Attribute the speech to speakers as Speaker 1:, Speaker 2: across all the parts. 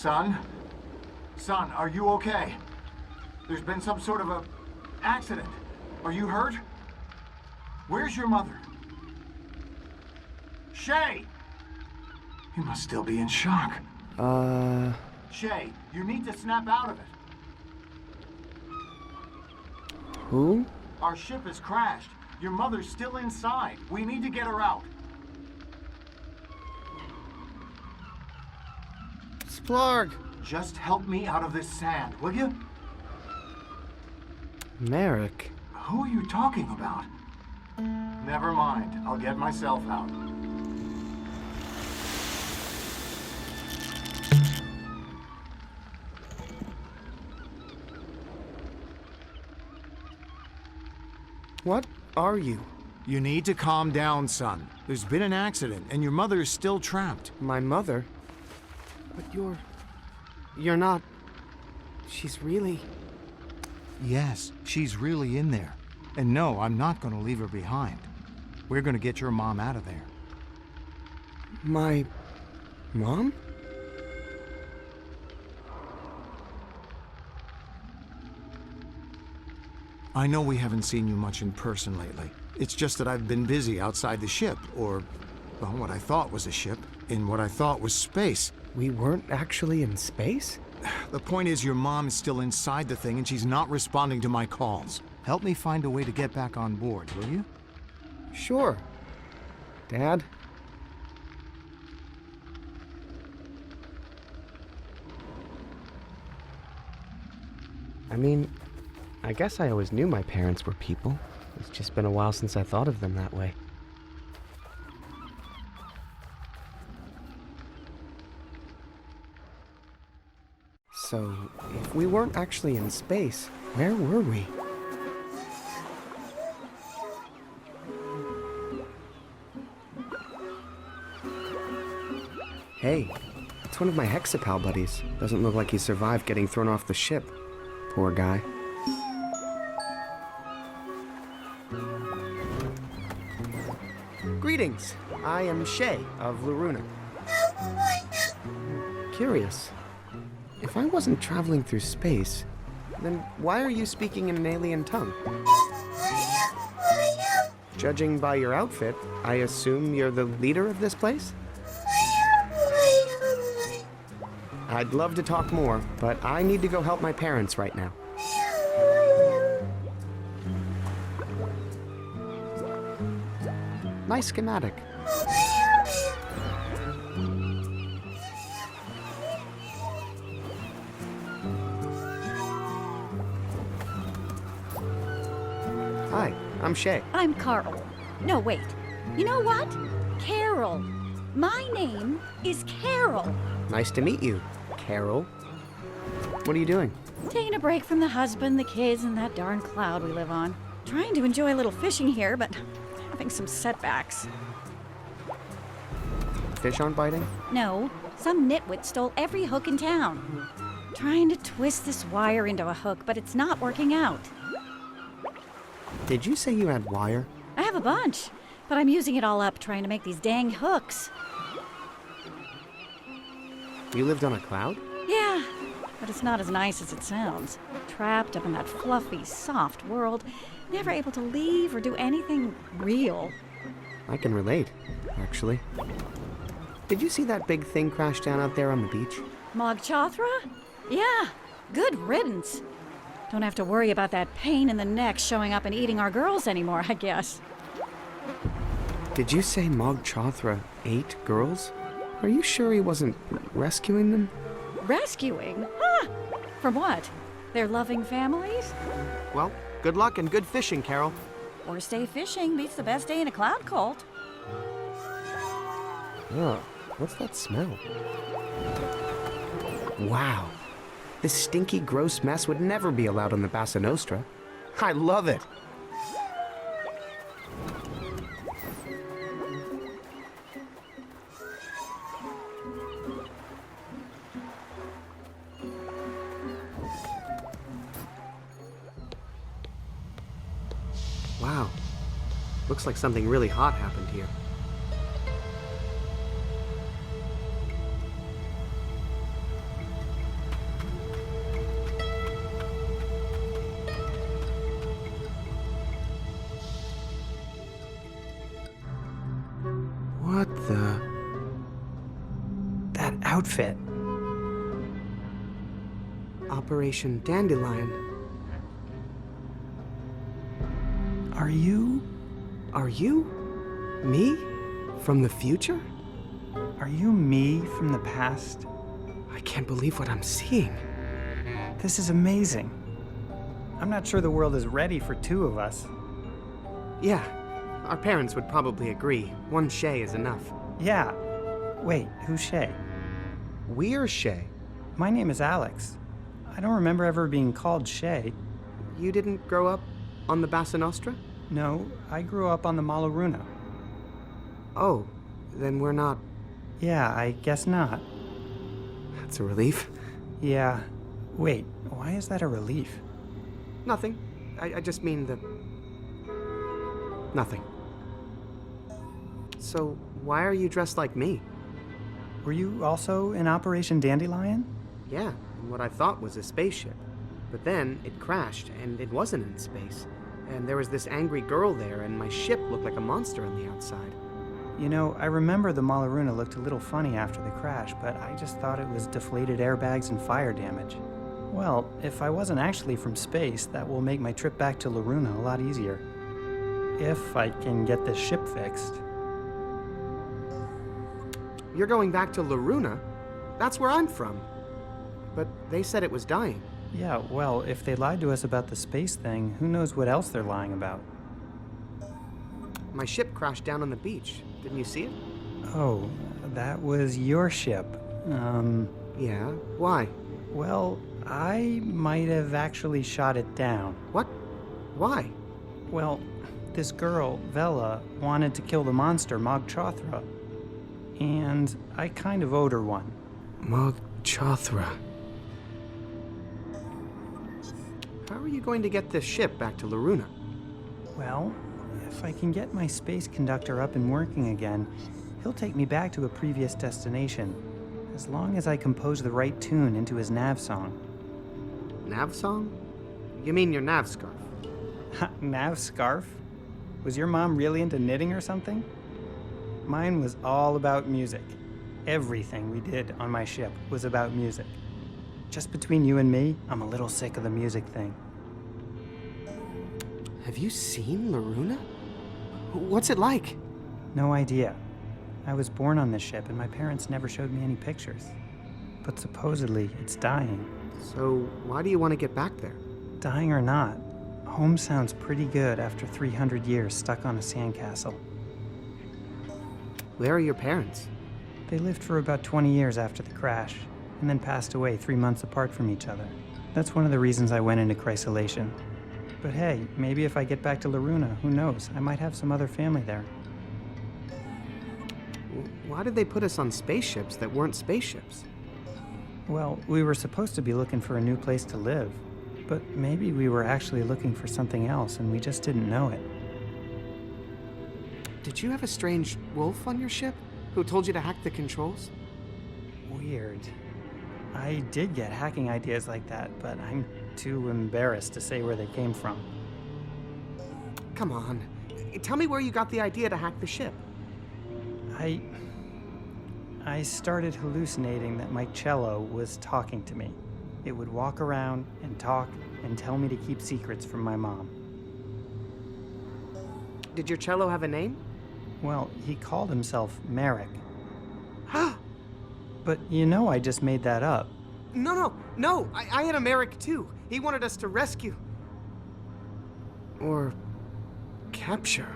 Speaker 1: Son? Son, are you okay? There's been some sort of a accident. Are you hurt? Where's your mother? Shay! You must still be in shock. Shay, you need to snap out of it.
Speaker 2: Who?
Speaker 1: Our ship has crashed. Your mother's still inside. We need to get her out.
Speaker 2: Splarg!
Speaker 1: Just help me out of this sand, will you?
Speaker 2: Merrick.
Speaker 1: Who are you talking about? Never mind. I'll get myself out.
Speaker 2: What are you?
Speaker 1: You need to calm down, son. There's been an accident, and your mother is still trapped.
Speaker 2: My mother? But you're not... She's really...
Speaker 1: Yes, she's really in there. And no, I'm not going to leave her behind. We're going to get your mom out of there.
Speaker 2: My... mom?
Speaker 1: I know we haven't seen you much in person lately. It's just that I've been busy outside the ship, or, well, what I thought was a ship, in what I thought was space.
Speaker 2: We weren't actually in space?
Speaker 1: The point is, your mom is still inside the thing and she's not responding to my calls. Help me find a way to get back on board, will you?
Speaker 2: Sure. Dad? I mean, I guess I always knew my parents were people. It's just been a while since I thought of them that way. So, if we weren't actually in space, where were we? Hey, it's one of my Hexapal buddies. Doesn't look like he survived getting thrown off the ship. Poor guy. Greetings. I am Shay of Luruna. Curious. If I wasn't traveling through space, then why are you speaking in an alien tongue? Judging by your outfit, I assume you're the leader of this place? I'd love to talk more, but I need to go help my parents right now. Nice schematic. Hi, I'm Shay.
Speaker 3: I'm Carl. No, wait. You know what? Carol. My name is Carol.
Speaker 2: Nice to meet you, Carol. What are you doing?
Speaker 3: Taking a break from the husband, the kids, and that darn cloud we live on. Trying to enjoy a little fishing here, but having some setbacks.
Speaker 2: Fish aren't biting?
Speaker 3: No, some nitwit stole every hook in town. Trying to twist this wire into a hook, but it's not working out.
Speaker 2: Did you say you had wire?
Speaker 3: I have a bunch, but I'm using it all up trying to make these dang hooks.
Speaker 2: You lived on a cloud?
Speaker 3: Yeah, but it's not as nice as it sounds. Trapped up in that fluffy, soft world, never able to leave or do anything real.
Speaker 2: I can relate, actually. Did you see that big thing crash down out there on the beach?
Speaker 3: Wakthrough? Yeah, good riddance. Don't have to worry about that pain in the neck showing up and eating our girls anymore, I guess.
Speaker 2: Did you say Wakthrough ate girls? Are you sure he wasn't rescuing them?
Speaker 3: Rescuing? Huh? From what? Their loving families?
Speaker 2: Well, good luck and good fishing, Carol.
Speaker 3: Worst day fishing beats the best day in a cloud cult.
Speaker 2: Oh, what's that smell? Wow. This stinky, gross mess would never be allowed on the Bassa Nostra. I love it. Wow. Looks like something really hot happened here. That outfit. Operation Dandelion. Are you? Me? From the future?
Speaker 4: Are you me from the past?
Speaker 2: I can't believe what I'm seeing.
Speaker 4: This is amazing. I'm not sure the world is ready for two of us.
Speaker 2: Yeah, our parents would probably agree. One Shay is enough.
Speaker 4: Yeah. Wait, who's Shay?
Speaker 1: We're Shay.
Speaker 4: My name is Alex. I don't remember ever being called Shay.
Speaker 2: You didn't grow up on the Bassa Nostra?
Speaker 4: No, I grew up on the Malaruna.
Speaker 2: Oh, then we're not.
Speaker 4: Yeah, I guess not.
Speaker 2: That's a relief.
Speaker 4: Yeah. Wait, why is that a relief?
Speaker 2: Nothing. I just mean the... Nothing. So, why are you dressed like me?
Speaker 4: Were you also in Operation Dandelion?
Speaker 2: Yeah, in what I thought was a spaceship. But then, it crashed, and it wasn't in space. And there was this angry girl there, and my ship looked like a monster on the outside.
Speaker 4: You know, I remember the Malaruna looked a little funny after the crash, but I just thought it was deflated airbags and fire damage. Well, if I wasn't actually from space, that will make my trip back to Laruna a lot easier. If I can get this ship fixed.
Speaker 2: You're going back to Laruna? That's where I'm from. But they said it was dying.
Speaker 4: Yeah, well, if they lied to us about the space thing, who knows what else they're lying about?
Speaker 2: My ship crashed down on the beach. Didn't you see it?
Speaker 4: Oh, that was your ship.
Speaker 2: Yeah, why?
Speaker 4: Well, I might have actually shot it down.
Speaker 2: What? Why?
Speaker 4: Well, this girl, Vela, wanted to kill the monster, Mogchothra. And I kind of owed her one.
Speaker 2: Mogchothra. How are you going to get this ship back to Laruna?
Speaker 4: Well, if I can get my space conductor up and working again, he'll take me back to a previous destination, as long as I compose the right tune into his nav song.
Speaker 2: Nav song? You mean your nav scarf?
Speaker 4: Nav scarf? Was your mom really into knitting or something? Mine was all about music. Everything we did on my ship was about music. Just between you and me, I'm a little sick of the music thing.
Speaker 2: Have you seen Laruna? What's it like?
Speaker 4: No idea. I was born on this ship and my parents never showed me any pictures. But supposedly, it's dying.
Speaker 2: So, why do you want to get back there?
Speaker 4: Dying or not, home sounds pretty good after 300 years stuck on a sandcastle.
Speaker 2: Where are your parents?
Speaker 4: They lived for about 20 years after the crash, and then passed away 3 months apart from each other. That's one of the reasons I went into chrysolation. But hey, maybe if I get back to Laruna, who knows? I might have some other family there.
Speaker 2: Why did they put us on spaceships that weren't spaceships?
Speaker 4: Well, we were supposed to be looking for a new place to live, but maybe we were actually looking for something else and we just didn't know it.
Speaker 2: Did you have a strange wolf on your ship who told you to hack the controls?
Speaker 4: Weird. I did get hacking ideas like that, but I'm too embarrassed to say where they came from.
Speaker 2: Come on. Tell me where you got the idea to hack the ship.
Speaker 4: I started hallucinating that my cello was talking to me. It would walk around and talk and tell me to keep secrets from my mom.
Speaker 2: Did your cello have a name?
Speaker 4: Well, he called himself Merrick. But you know I just made that up.
Speaker 2: No, I had a Merrick too. He wanted us to rescue. Or capture.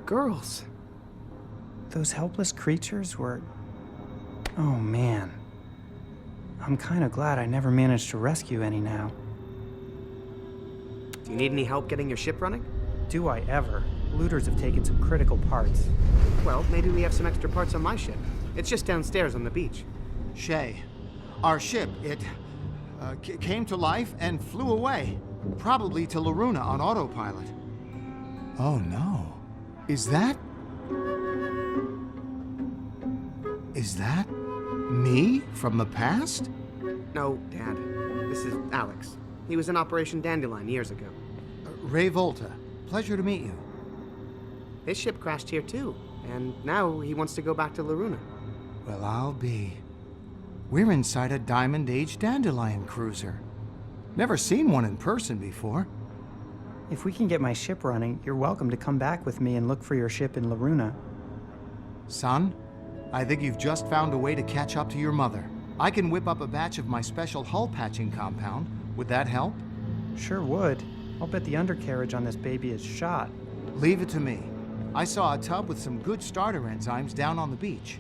Speaker 2: Girls.
Speaker 4: Those helpless creatures were... Oh man. I'm kind of glad I never managed to rescue any now.
Speaker 2: Do you need any help getting your ship running?
Speaker 4: Do I ever? Looters have taken some critical parts.
Speaker 2: Well, maybe we have some extra parts on my ship. It's just downstairs on the beach.
Speaker 1: Shay, our ship, it came to life and flew away. Probably to Laruna on autopilot. Oh no. Is that me from the past?
Speaker 2: No, Dad. This is Alex. He was in Operation Dandelion years ago.
Speaker 1: Ray Volta. Pleasure to meet you.
Speaker 2: His ship crashed here too. and now he wants to go back to Loruna.
Speaker 1: Well, I'll be. We're inside a Diamond Age Dandelion cruiser. Never seen one in person before.
Speaker 4: If we can get my ship running, you're welcome to come back with me and look for your ship in Loruna.
Speaker 1: Son, I think you've just found a way to catch up to your mother. I can whip up a batch of my special hull patching compound. Would that help?
Speaker 4: Sure would. I'll bet the undercarriage on this baby is shot.
Speaker 1: Leave it to me. I saw a tub with some good starter enzymes down on the beach.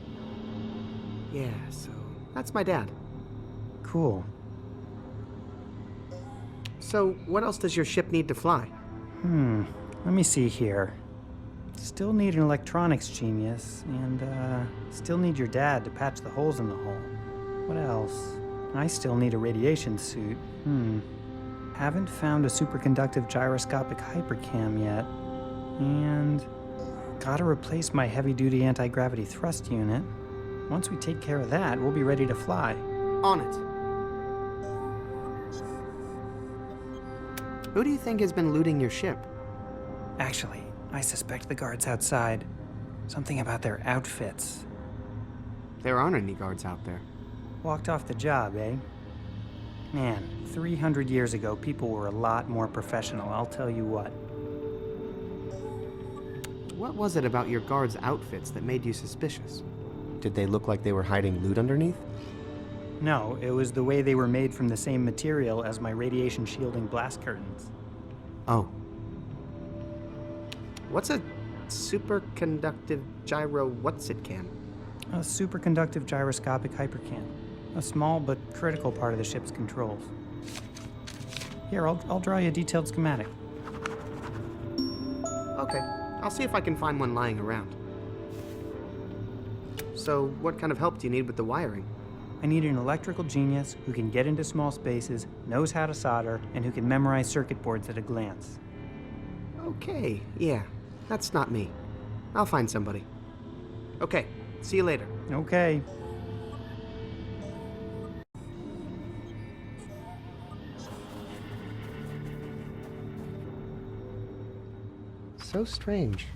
Speaker 2: Yeah, so that's my dad.
Speaker 4: Cool.
Speaker 2: So what else does your ship need to fly?
Speaker 4: Let me see here. Still need an electronics genius, and, still need your dad to patch the holes in the hull. What else? I still need a radiation suit. Haven't found a superconductive gyroscopic hypercam yet. And gotta replace my heavy-duty anti-gravity thrust unit. Once we take care of that, we'll be ready to fly.
Speaker 2: On it. Who do you think has been looting your ship?
Speaker 4: Actually, I suspect the guards outside. Something about their outfits.
Speaker 2: There aren't any guards out there.
Speaker 4: Walked off the job, eh? Man, 300 years ago, people were a lot more professional, I'll tell you what.
Speaker 2: What was it about your guards' outfits that made you suspicious? Did they look like they were hiding loot underneath?
Speaker 4: No, it was the way they were made from the same material as my radiation shielding blast curtains.
Speaker 2: Oh. What's a superconductive gyro what's-it-can?
Speaker 4: A superconductive gyroscopic hypercam. A small but critical part of the ship's controls. Here, I'll draw you a detailed schematic.
Speaker 2: Okay, I'll see if I can find one lying around. So, what kind of help do you need with the wiring?
Speaker 4: I need an electrical genius who can get into small spaces, knows how to solder, and who can memorize circuit boards at a glance.
Speaker 2: Okay, yeah, that's not me. I'll find somebody. Okay, see you later.
Speaker 4: Okay.
Speaker 2: So strange.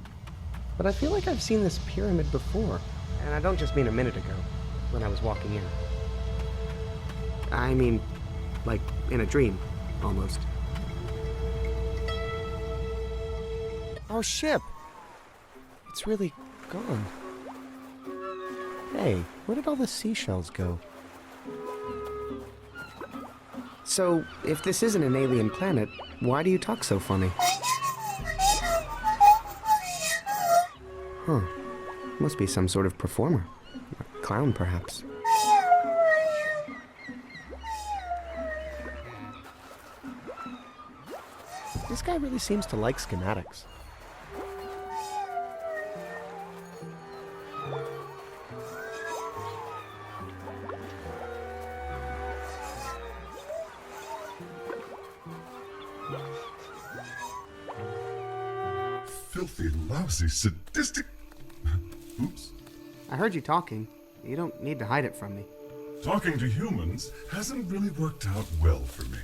Speaker 2: But I feel like I've seen this pyramid before. And I don't just mean a minute ago, when I was walking in. I mean, like, in a dream, almost. Our ship! It's really gone. Hey, where did all the seashells go? So, if this isn't an alien planet, why do you talk so funny? Huh. Must be some sort of performer. A clown, perhaps. This guy really seems to like schematics.
Speaker 5: Filthy, lousy, sadistic... Oops.
Speaker 2: I heard you talking. You don't need to hide it from me.
Speaker 5: Talking to humans hasn't really worked out well for me.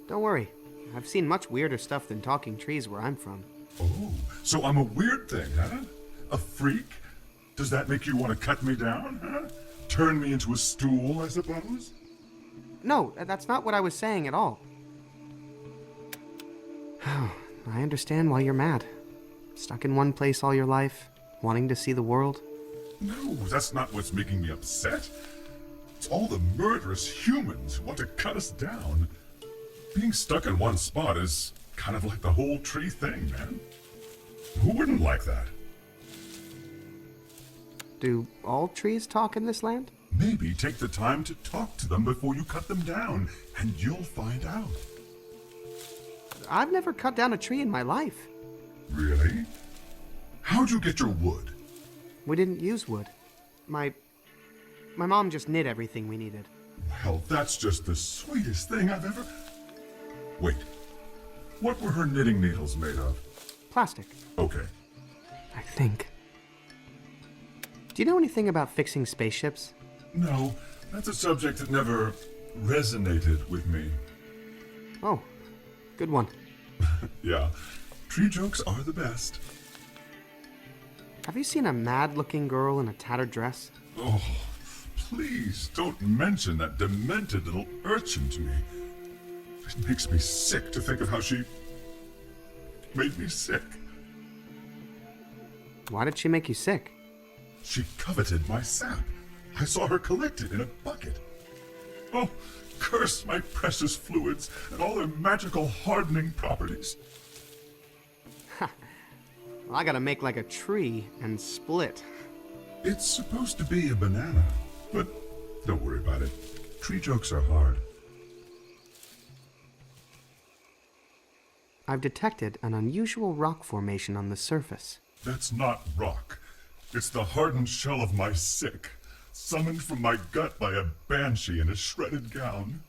Speaker 2: Don't worry. I've seen much weirder stuff than talking trees where I'm from.
Speaker 5: Oh, so I'm a weird thing, huh? A freak? Does that make you want to cut me down, huh? Turn me into a stool, I suppose?
Speaker 2: No, that's not what I was saying at all. I understand why you're mad. Stuck in one place all your life, wanting to see the world.
Speaker 5: No, that's not what's making me upset. It's all the murderous humans who want to cut us down. Being stuck in one spot is kind of like the whole tree thing, man. Who wouldn't like that?
Speaker 2: Do all trees talk in this land?
Speaker 5: Maybe take the time to talk to them before you cut them down, and you'll find out.
Speaker 2: I've never cut down a tree in my life.
Speaker 5: Really? How'd you get your wood?
Speaker 2: We didn't use wood. My mom just knit everything we needed.
Speaker 5: Well, that's just the sweetest thing I've ever... Wait. What were her knitting needles made of?
Speaker 2: Plastic,
Speaker 5: Okay.
Speaker 2: I think. Do you know anything about fixing spaceships?
Speaker 5: No, that's a subject that never resonated with me.
Speaker 2: Oh, good one.
Speaker 5: Yeah, tree jokes are the best.
Speaker 2: Have you seen a mad-looking girl in a tattered dress?
Speaker 5: Oh, please don't mention that demented little urchin to me. It makes me sick to think of how she made me sick.
Speaker 2: Why did she make you sick?
Speaker 5: She coveted my sap. I saw her collect it in a bucket. Oh, curse my precious fluids and all their magical hardening properties.
Speaker 2: Well, I gotta make like a tree and split.
Speaker 5: It's supposed to be a banana, but don't worry about it. Tree jokes are hard.
Speaker 2: I've detected an unusual rock formation on the surface.
Speaker 5: That's not rock. It's the hardened shell of my sick, summoned from my gut by a banshee in a shredded gown.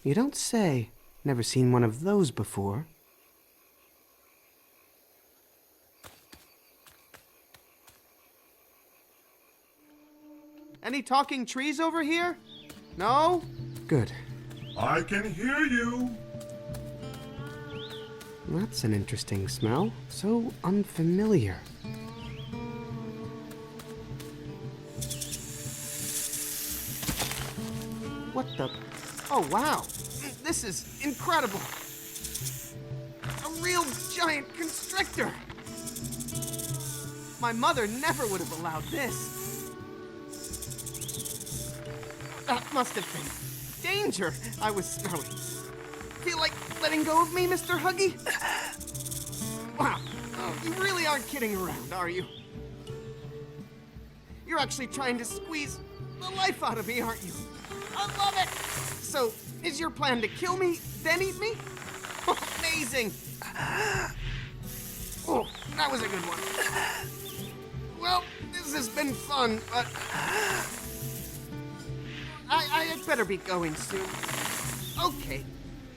Speaker 2: You don't say. Never seen one of those before. Any talking trees over here? No? Good.
Speaker 5: I can hear you.
Speaker 2: That's an interesting smell. So unfamiliar. What the? Oh, wow. This is incredible. A real giant constrictor. My mother never would have allowed this. That must have been danger. I was smelling. Feel like letting go of me, Mr. Huggy? Wow. Oh, you really aren't kidding around, are you? You're actually trying to squeeze the life out of me, aren't you? I love it! So, is your plan to kill me, then eat me? Oh, amazing! Oh, that was a good one. Well, this has been fun, but I had better be going soon. Okay,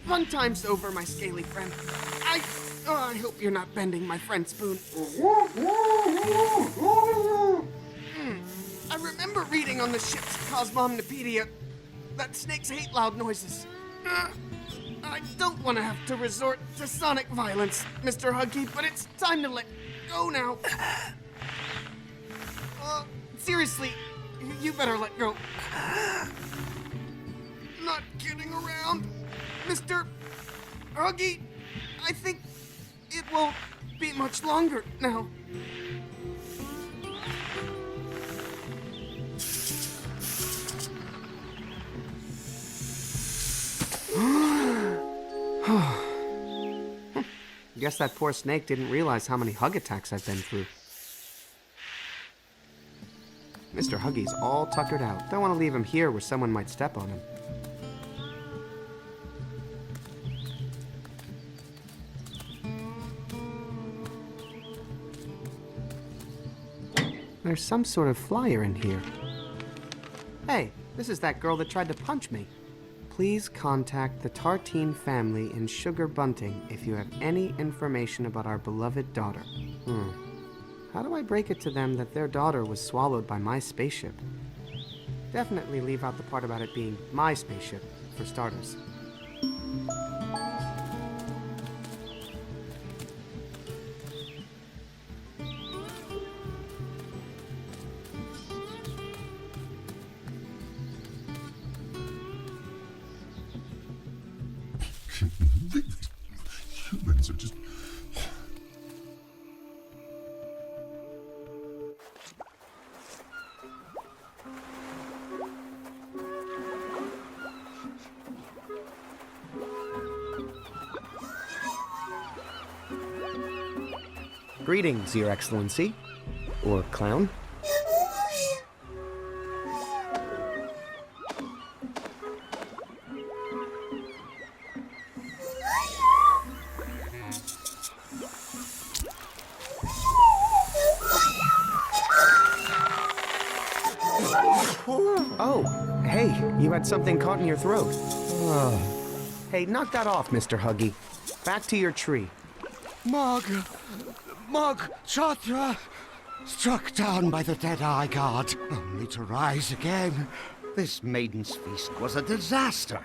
Speaker 2: fun time's over, my scaly friend. I hope you're not bending my friend Spoon. I remember reading on the ship's Cosmomnopedia that snakes hate loud noises. I don't want to have to resort to sonic violence, Mr. Huggy, but it's time to let go now. Seriously, you better let go. Not kidding around, Mr. Huggy. I think it won't be much longer now. Guess that poor snake didn't realize how many hug attacks I've been through. Mr. Huggy's all tuckered out. Don't want to leave him here where someone might step on him. There's some sort of flyer in here. Hey, this is that girl that tried to punch me. Please contact the Tartine family in Sugar Bunting if you have any information about our beloved daughter. How do I break it to them that their daughter was swallowed by my spaceship? Definitely leave out the part about it being my spaceship, for starters.
Speaker 5: Humans are just...
Speaker 2: Greetings, Your Excellency. Or clown. Oh, hey, you had something caught in your throat. Hey, knock that off, Mr. Huggy. Back to your tree.
Speaker 6: Mog Chatra, struck down by the Dead-Eye God, only to rise again. This maiden's feast was a disaster.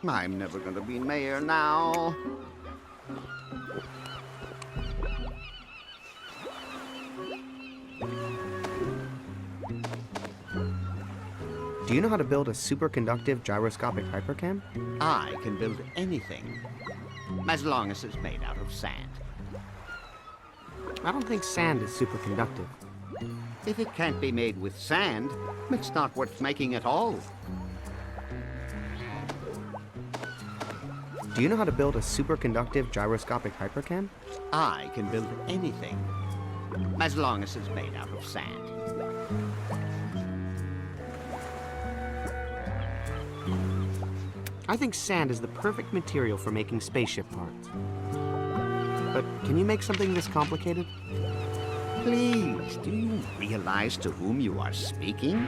Speaker 6: I'm never going to be mayor now.
Speaker 2: Do you know how to build a superconductive gyroscopic hypercam?
Speaker 6: I can build anything, as long as it's made out of sand.
Speaker 2: I don't think sand is superconductive.
Speaker 6: If it can't be made with sand, it's not worth making at all.
Speaker 2: Do you know how to build a superconductive gyroscopic hypercam?
Speaker 6: I can build anything, as long as it's made out of sand.
Speaker 2: I think sand is the perfect material for making spaceship parts. But can you make something this complicated?
Speaker 6: Please, do you realize to whom you are speaking?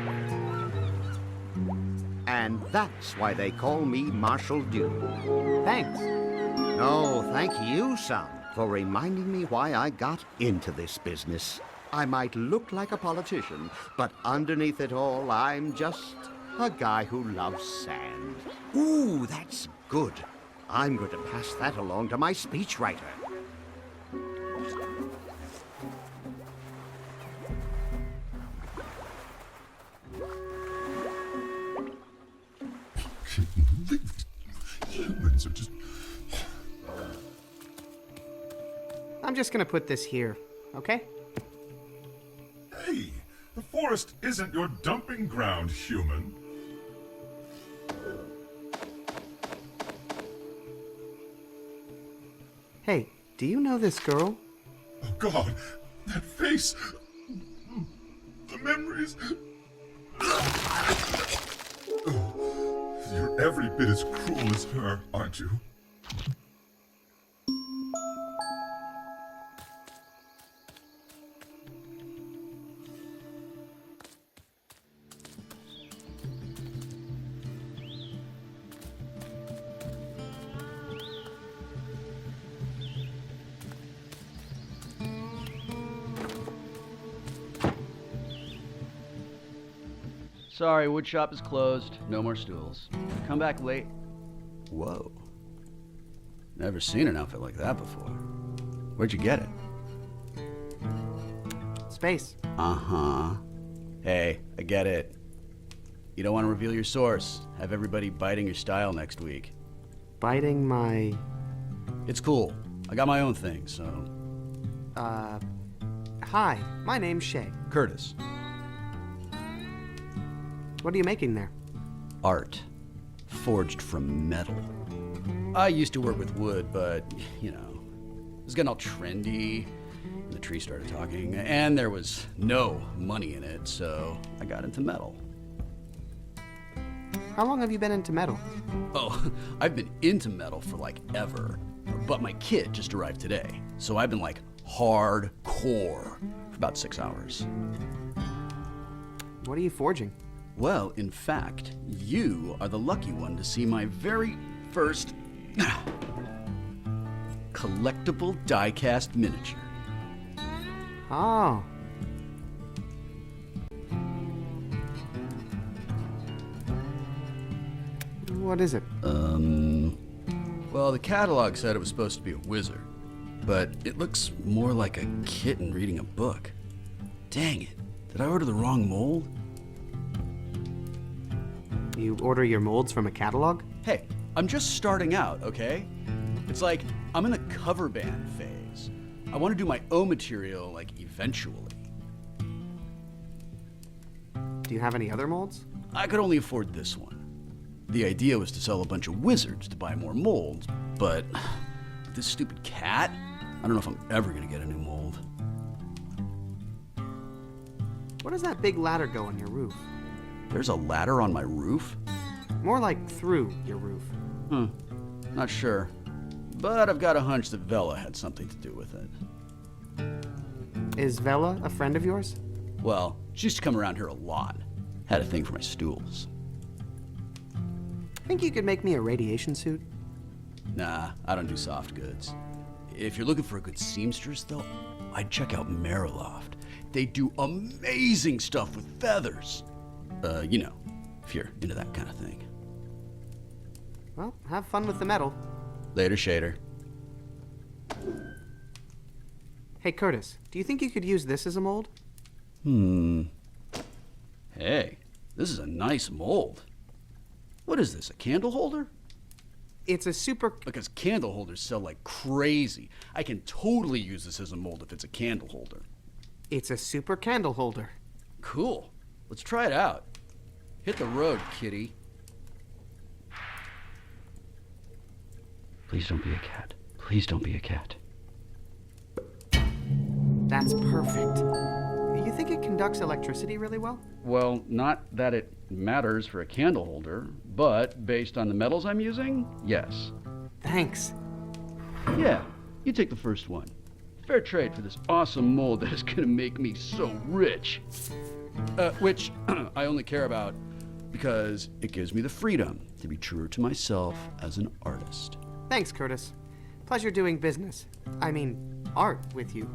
Speaker 6: And that's why they call me Marshal Dune.
Speaker 2: Thanks.
Speaker 6: No, thank you, son, for reminding me why I got into this business. I might look like a politician, but underneath it all, I'm just a guy who loves sand. Ooh, that's good. I'm going to pass that along to my speechwriter.
Speaker 5: Humans are just...
Speaker 2: I'm just gonna put this here, okay?
Speaker 5: Hey, the forest isn't your dumping ground, human.
Speaker 2: Hey, do you know this girl?
Speaker 5: Oh God, that face. The memories. Oh, you're every bit as cruel as her, aren't you?
Speaker 7: Sorry, woodshop is closed. No more stools. Come back late. Whoa. Never seen an outfit like that before. Where'd you get it?
Speaker 2: Space.
Speaker 7: Uh-huh. Hey, I get it. You don't want to reveal your source. Have everybody biting your style next week.
Speaker 2: Biting my...
Speaker 7: It's cool. I got my own thing, so...
Speaker 2: Hi, my name's Shay.
Speaker 7: Curtis.
Speaker 2: What are you making there?
Speaker 7: Art. Forged from metal. I used to work with wood, but, you know, it was getting all trendy. And the tree started talking, and there was no money in it, so I got into metal.
Speaker 2: How long have you been into metal?
Speaker 7: Oh, I've been into metal for like ever, but my kid just arrived today, so I've been like hardcore for about 6 hours.
Speaker 2: What are you forging?
Speaker 7: Well, in fact, you are the lucky one to see my very first collectible die-cast miniature.
Speaker 2: Oh. What is it?
Speaker 7: Well, the catalog said it was supposed to be a wizard, but it looks more like a kitten reading a book. Dang it, did I order the wrong mold?
Speaker 2: You order your molds from a catalog?
Speaker 7: Hey, I'm just starting out, okay? It's like, I'm in the cover band phase. I want to do my own material, like, eventually.
Speaker 2: Do you have any other molds?
Speaker 7: I could only afford this one. The idea was to sell a bunch of wizards to buy more molds, but with this stupid cat, I don't know if I'm ever gonna get a new mold.
Speaker 2: Where does that big ladder go on your roof?
Speaker 7: There's a ladder on my roof?
Speaker 2: More like through your roof.
Speaker 7: Not sure. But I've got a hunch that Vela had something to do with it.
Speaker 2: Is Vela a friend of yours?
Speaker 7: Well, she used to come around here a lot. Had a thing for my stools.
Speaker 2: Think you could make me a radiation suit?
Speaker 7: Nah, I don't do soft goods. If you're looking for a good seamstress, though, I'd check out Mariloft. They do amazing stuff with feathers. You know, if you're into that kind of thing.
Speaker 2: Well, have fun with the metal.
Speaker 7: Later, Shader.
Speaker 2: Hey, Curtis, do you think you could use this as a mold?
Speaker 7: Hey, This is a nice mold. What is this, a candle holder?
Speaker 2: It's a super...
Speaker 7: Because candle holders sell like crazy. I can totally use this as a mold if it's a candle holder.
Speaker 2: It's a super candle holder.
Speaker 7: Cool. Let's try it out. Hit the road, kitty. Please don't be a cat. Please don't be a cat.
Speaker 2: That's perfect. You think it conducts electricity really well?
Speaker 7: Well, not that it matters for a candle holder, but based on the metals I'm using, yes.
Speaker 2: Thanks.
Speaker 7: Yeah, you take the first one. Fair trade for this awesome mold that is gonna make me so rich. Which I only care about because it gives me the freedom to be truer to myself as an artist.
Speaker 2: Thanks, Curtis. Pleasure doing business. I mean, art with you.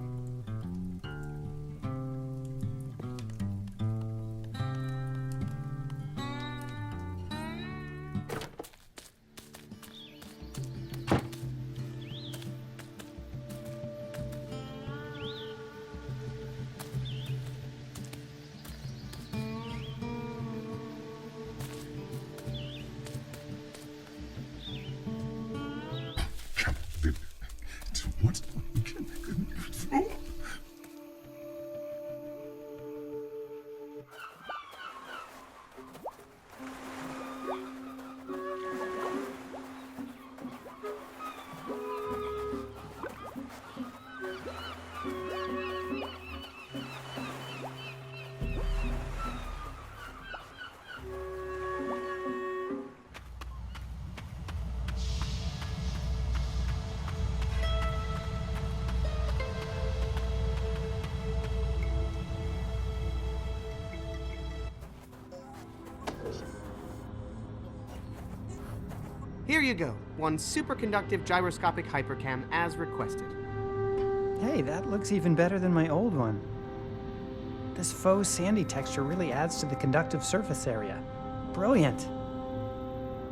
Speaker 5: What? Oh.
Speaker 2: Here you go. One superconductive gyroscopic hypercam as requested.
Speaker 4: Hey, that looks even better than my old one. This faux sandy texture really adds to the conductive surface area. Brilliant.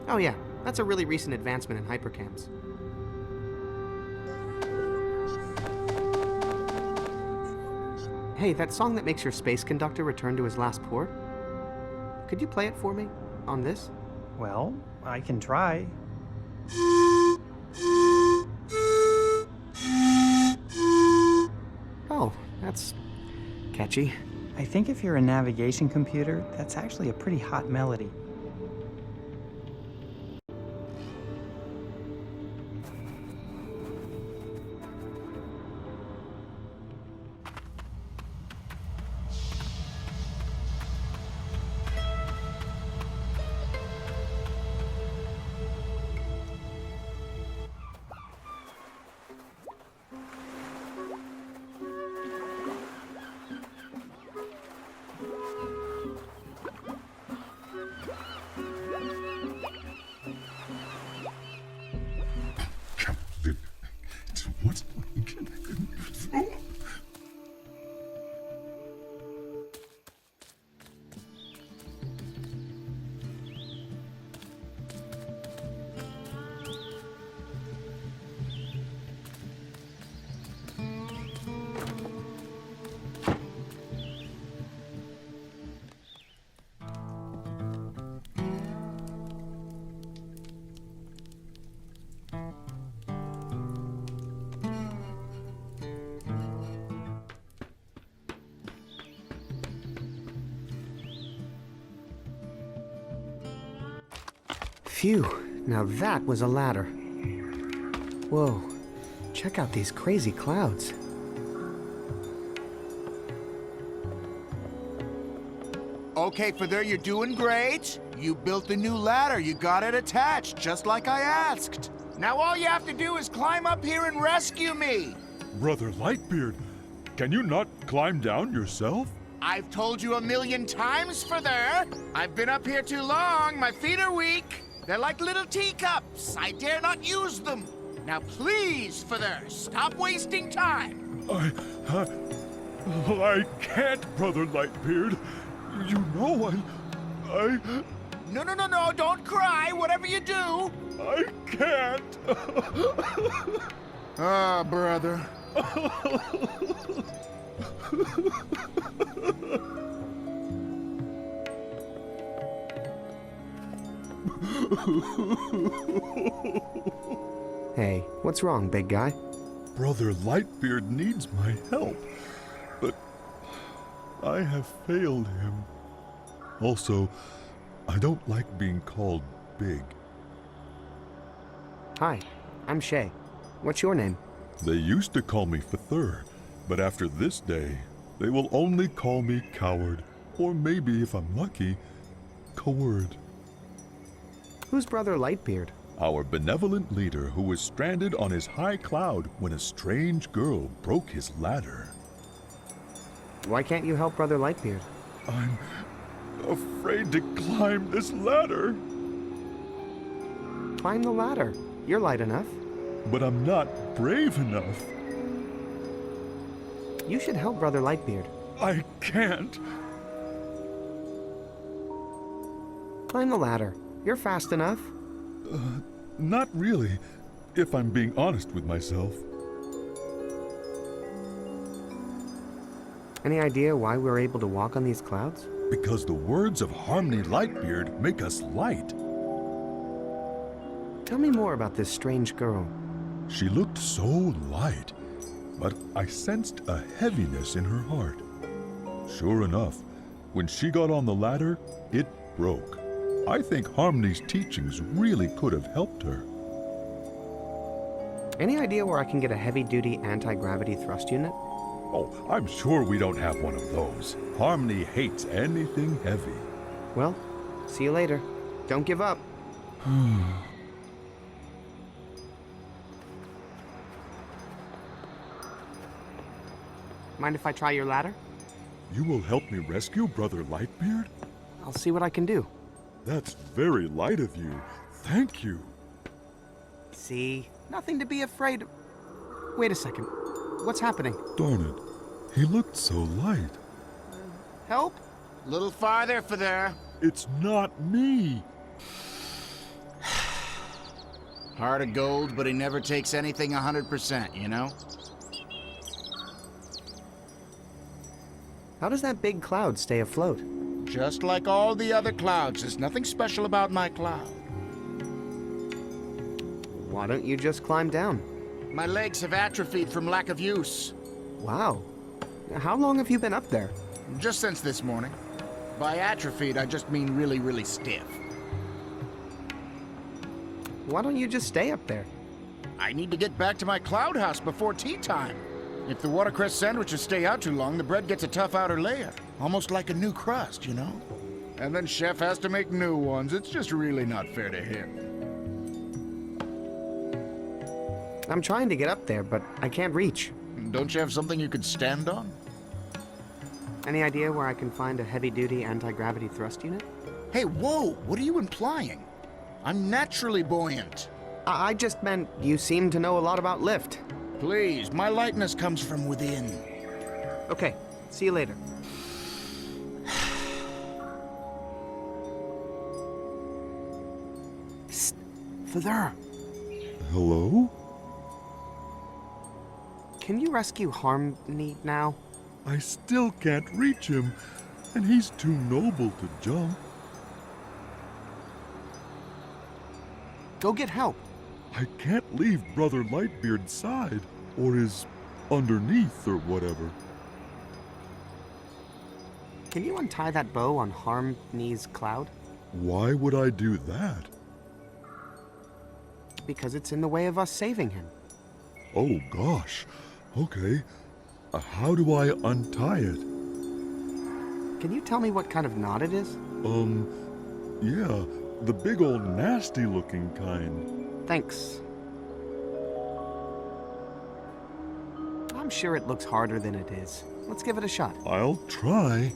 Speaker 2: Oh yeah, that's a really recent advancement in hypercams. Hey, that song that makes your space conductor return to his last port? Could you play it for me? On this?
Speaker 4: Well, I can try.
Speaker 2: Oh, that's catchy.
Speaker 4: I think if you're a navigation computer, that's actually a pretty hot melody.
Speaker 5: What? Oh.
Speaker 2: Phew, now that was a ladder. Whoa, check out these crazy clouds.
Speaker 8: Okay, for there, you're doing great. You built the new ladder. You got it attached, just like I asked. Now all you have to do is climb up here and rescue me.
Speaker 5: Brother Lightbeard, can you not climb down yourself?
Speaker 8: I've told you 1,000,000 times, for there. I've been up here too long. My feet are weak. They're like little teacups. I dare not use them. Now please, for there, stop wasting time.
Speaker 5: I can't, Brother Lightbeard. You know I...
Speaker 8: No, don't cry, whatever you do.
Speaker 5: I can't.
Speaker 8: Ah, brother.
Speaker 2: Hey, what's wrong, big guy?
Speaker 9: Brother Lightbeard needs my help, but I have failed him. Also, I don't like being called big.
Speaker 2: Hi, I'm Shay. What's your name?
Speaker 9: They used to call me Wakthrough, but after this day, they will only call me Coward, or maybe, if I'm lucky, Coward.
Speaker 2: Who's Brother Lightbeard?
Speaker 9: Our benevolent leader who was stranded on his high cloud when a strange girl broke his ladder.
Speaker 2: Why can't you help Brother Lightbeard?
Speaker 9: I'm afraid to climb this ladder,
Speaker 2: Climb the ladder. You're light enough.
Speaker 9: but I'm not brave enough.
Speaker 2: You should help Brother Lightbeard.
Speaker 9: I can't.
Speaker 2: Climb the ladder. You're fast enough.
Speaker 9: Not really, if I'm being honest with myself.
Speaker 2: Any idea why we're able to walk on these clouds?
Speaker 9: Because the words of Harmony Lightbeard make us light.
Speaker 2: Tell me more about this strange girl.
Speaker 9: She looked so light, but I sensed a heaviness in her heart. Sure enough, when she got on the ladder, it broke. I think Harmony's teachings really could have helped her.
Speaker 2: Any idea where I can get a heavy-duty anti-gravity thrust unit?
Speaker 9: Oh, I'm sure we don't have one of those. Harmony hates anything heavy.
Speaker 2: Well, see you later. Don't give up. Mind if I try your ladder?
Speaker 9: You will help me rescue Brother Lightbeard?
Speaker 2: I'll see what I can do.
Speaker 9: That's very light of you. Thank you.
Speaker 2: See? Nothing to be afraid of. Wait a second. What's happening?
Speaker 9: Darn it. He looked so light.
Speaker 2: Help?
Speaker 8: A little farther for there.
Speaker 9: It's not me.
Speaker 8: Heart of gold, but he never takes anything 100%, you know?
Speaker 2: How does that big cloud stay afloat?
Speaker 8: Just like all the other clouds. There's nothing special about my cloud.
Speaker 2: Why don't you just climb down?
Speaker 8: My legs have atrophied from lack of use.
Speaker 2: Wow. How long have you been up there?
Speaker 8: Just since this morning. By atrophied, I just mean really, really stiff.
Speaker 2: Why don't you just stay up there?
Speaker 8: I need to get back to my cloud house before tea time. If the watercress sandwiches stay out too long, the bread gets a tough outer layer. Almost like a new crust, you know? And then Chef has to make new ones. It's just really not fair to him.
Speaker 2: I'm trying to get up there, but I can't reach.
Speaker 8: Don't you have something you could stand on?
Speaker 2: Any idea where I can find a heavy-duty anti-gravity thrust unit?
Speaker 8: Hey, whoa! What are you implying? I'm naturally buoyant.
Speaker 2: I just meant you seem to know a lot about lift.
Speaker 8: Please, my lightness comes from within.
Speaker 2: Okay, see you later. Psst, Father.
Speaker 9: Hello?
Speaker 2: Can you rescue Harmony now?
Speaker 9: I still can't reach him, and he's too noble to jump.
Speaker 2: Go get help.
Speaker 9: I can't leave Brother Lightbeard's side, or his underneath, or whatever.
Speaker 2: Can you untie that bow on Harmony's cloud?
Speaker 9: Why would I do that?
Speaker 2: Because it's in the way of us saving him.
Speaker 9: Oh gosh. Okay. How do I untie it?
Speaker 2: Can you tell me what kind of knot it is?
Speaker 9: Yeah, the big old nasty looking kind.
Speaker 2: Thanks. I'm sure it looks harder than it is. Let's give it a shot.
Speaker 9: I'll try.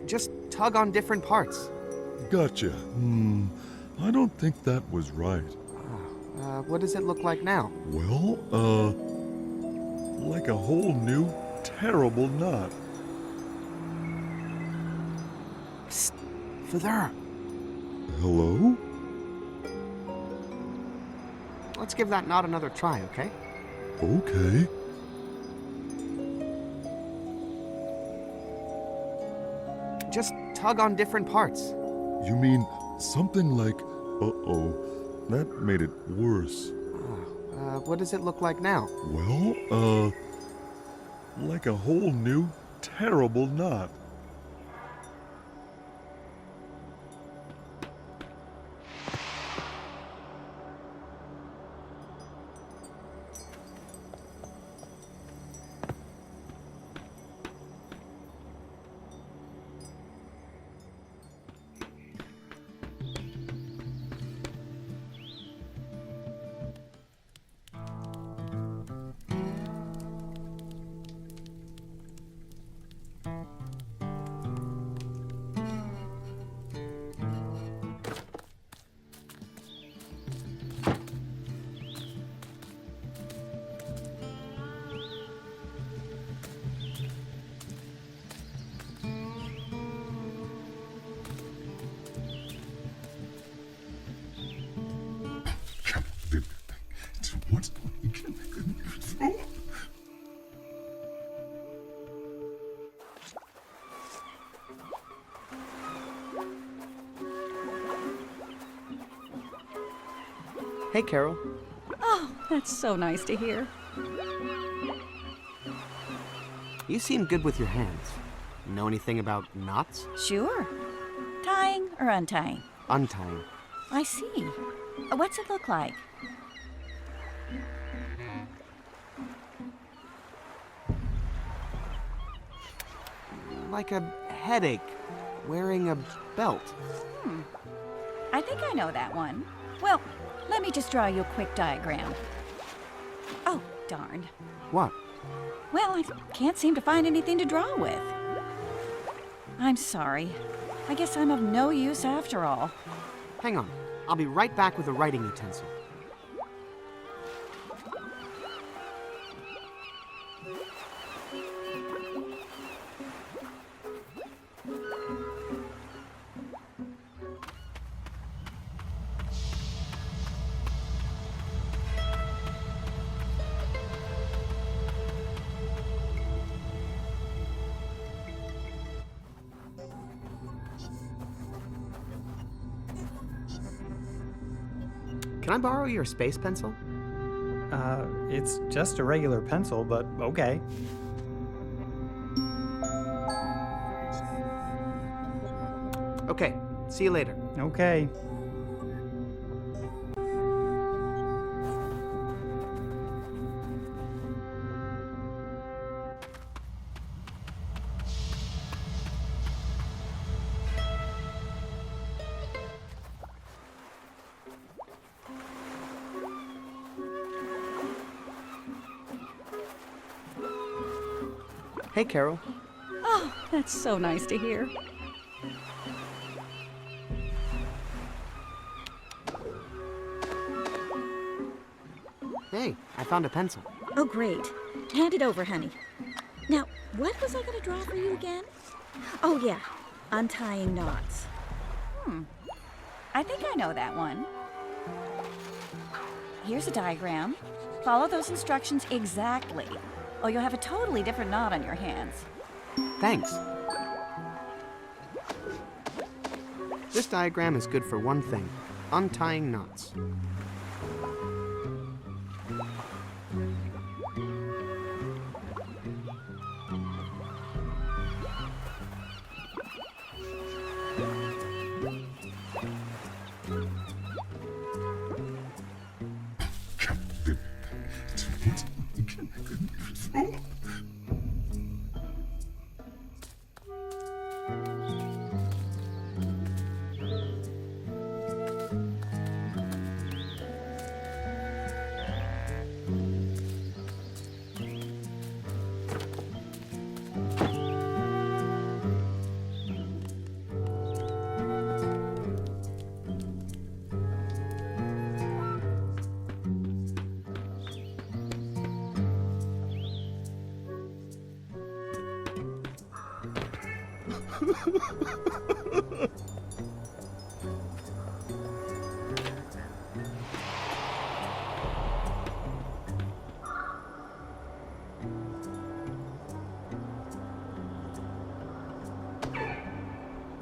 Speaker 2: Just tug on different parts.
Speaker 9: Gotcha. I don't think that was right.
Speaker 2: What does it look like now?
Speaker 9: Well, like a whole new terrible knot.
Speaker 2: Psst, Father.
Speaker 9: Hello?
Speaker 2: Let's give that knot another try, okay?
Speaker 9: Okay.
Speaker 2: just tug on different parts.
Speaker 9: You mean something like, uh-oh, that made it worse.
Speaker 2: What does it look like now?
Speaker 9: Well, like a whole new, terrible knot.
Speaker 5: What?
Speaker 2: Hey, Carol.
Speaker 3: Oh, that's so nice to hear.
Speaker 2: You seem good with your hands. Know anything about knots?
Speaker 3: Sure. Tying or untying?
Speaker 2: Untying.
Speaker 3: I see. What's it look like?
Speaker 2: Like a headache wearing a belt.
Speaker 3: I think I know that one. Well, let me just draw you a quick diagram. Oh, darn.
Speaker 2: What?
Speaker 3: Well, I can't seem to find anything to draw with. I'm sorry. I guess I'm of no use after all.
Speaker 2: Hang on. I'll be right back with a writing utensil. Can I borrow your space pencil?
Speaker 4: It's just a regular pencil, but okay.
Speaker 2: Okay, see you later.
Speaker 4: Okay.
Speaker 2: Hey, Carol.
Speaker 3: Oh, that's so nice to hear.
Speaker 2: Hey, I found a pencil.
Speaker 3: Oh, great. Hand it over, honey. Now, what was I going to draw for you again? Oh, yeah. Untying knots. I think I know that one. Here's a diagram. Follow those instructions exactly, or you'll have a totally different knot on your hands.
Speaker 2: Thanks. This diagram is good for one thing: untying knots.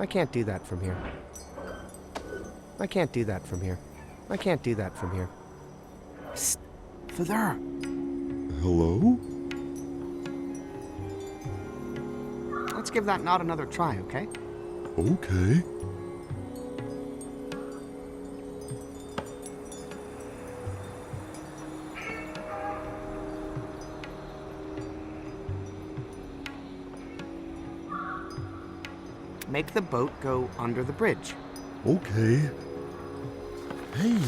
Speaker 2: I can't do that from here. I can't do that from here. I can't do that from here. Psst! Father!
Speaker 9: Hello?
Speaker 2: Let's give that knot another try, okay?
Speaker 9: Okay.
Speaker 2: Make the boat go under the bridge.
Speaker 9: Okay. Hey,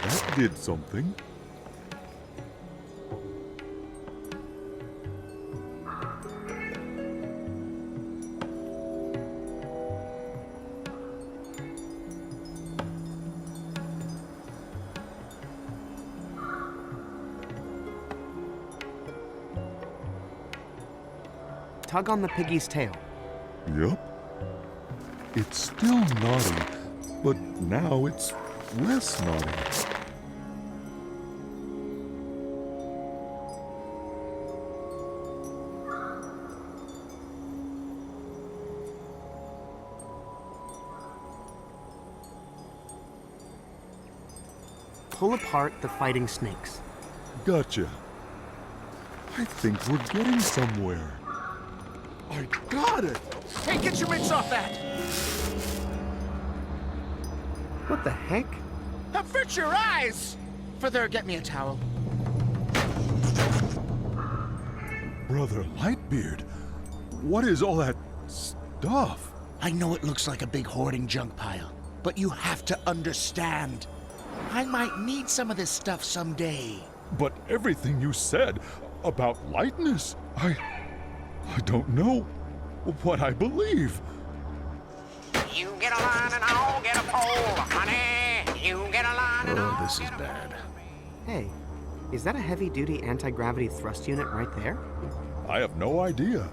Speaker 9: that did something.
Speaker 2: Tug on the piggy's tail.
Speaker 9: Yep. It's still naughty, but now it's less naughty.
Speaker 2: Pull apart the fighting snakes.
Speaker 9: Gotcha. I think we're getting somewhere. I got it!
Speaker 8: Hey, get your mitts off that!
Speaker 2: What the heck?
Speaker 8: Avert your eyes! Further, get me a towel.
Speaker 9: Brother Lightbeard, what is all that stuff?
Speaker 8: I know it looks like a big hoarding junk pile, but you have to understand. I might need some of this stuff someday.
Speaker 9: But everything you said about lightness, I don't know what I believe.
Speaker 10: You get a line and I'll get a pole, honey. You get a line and I'll
Speaker 8: This is bad.
Speaker 2: Hey, is that a heavy-duty anti-gravity thrust unit right there?
Speaker 9: I have no idea,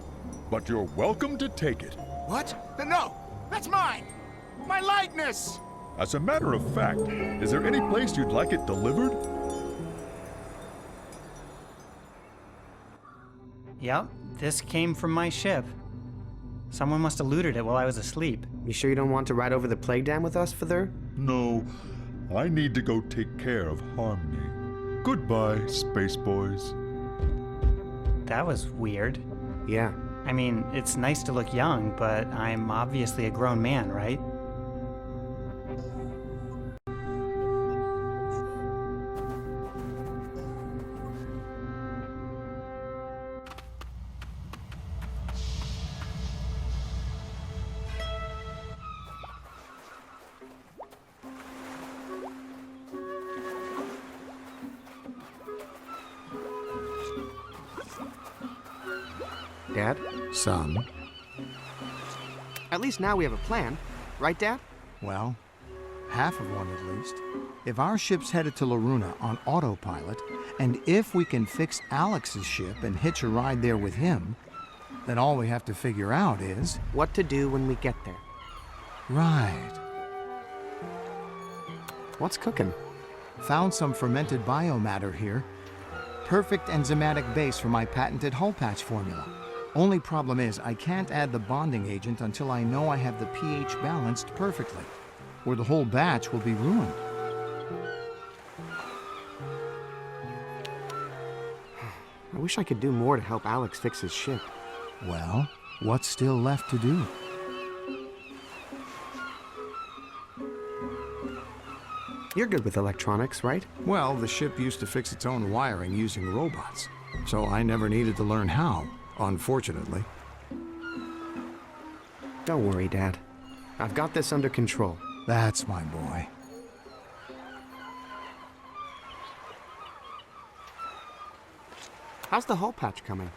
Speaker 9: but you're welcome to take it.
Speaker 8: What? No! That's mine! My likeness!
Speaker 9: As a matter of fact, is there any place you'd like it delivered?
Speaker 4: Yep, this came from my ship. Someone must have looted it while I was asleep.
Speaker 2: You sure you don't want to ride over the plague dam with us, Father?
Speaker 9: No, I need to go take care of Harmony. Goodbye, Space Boys.
Speaker 4: That was weird.
Speaker 2: Yeah.
Speaker 4: I mean, it's nice to look young, but I'm obviously a grown man, right?
Speaker 2: Dad?
Speaker 1: Son?
Speaker 2: At least now we have a plan. Right, Dad?
Speaker 1: Well, half of one at least. If our ship's headed to Loruna on autopilot, and if we can fix Alex's ship and hitch a ride there with him, then all we have to figure out is...
Speaker 2: What to do when we get there.
Speaker 1: Right.
Speaker 2: What's cooking?
Speaker 1: Found some fermented biomatter here. Perfect enzymatic base for my patented hull patch formula. Only problem is I can't add the bonding agent until I know I have the pH balanced perfectly, or the whole batch will be ruined.
Speaker 2: I wish I could do more to help Alex fix his ship.
Speaker 1: Well, what's still left to do?
Speaker 2: You're good with electronics, right?
Speaker 1: Well, the ship used to fix its own wiring using robots, so I never needed to learn how, unfortunately.
Speaker 2: Don't worry, Dad. I've got this under control.
Speaker 1: That's my boy.
Speaker 2: How's the hull patch coming?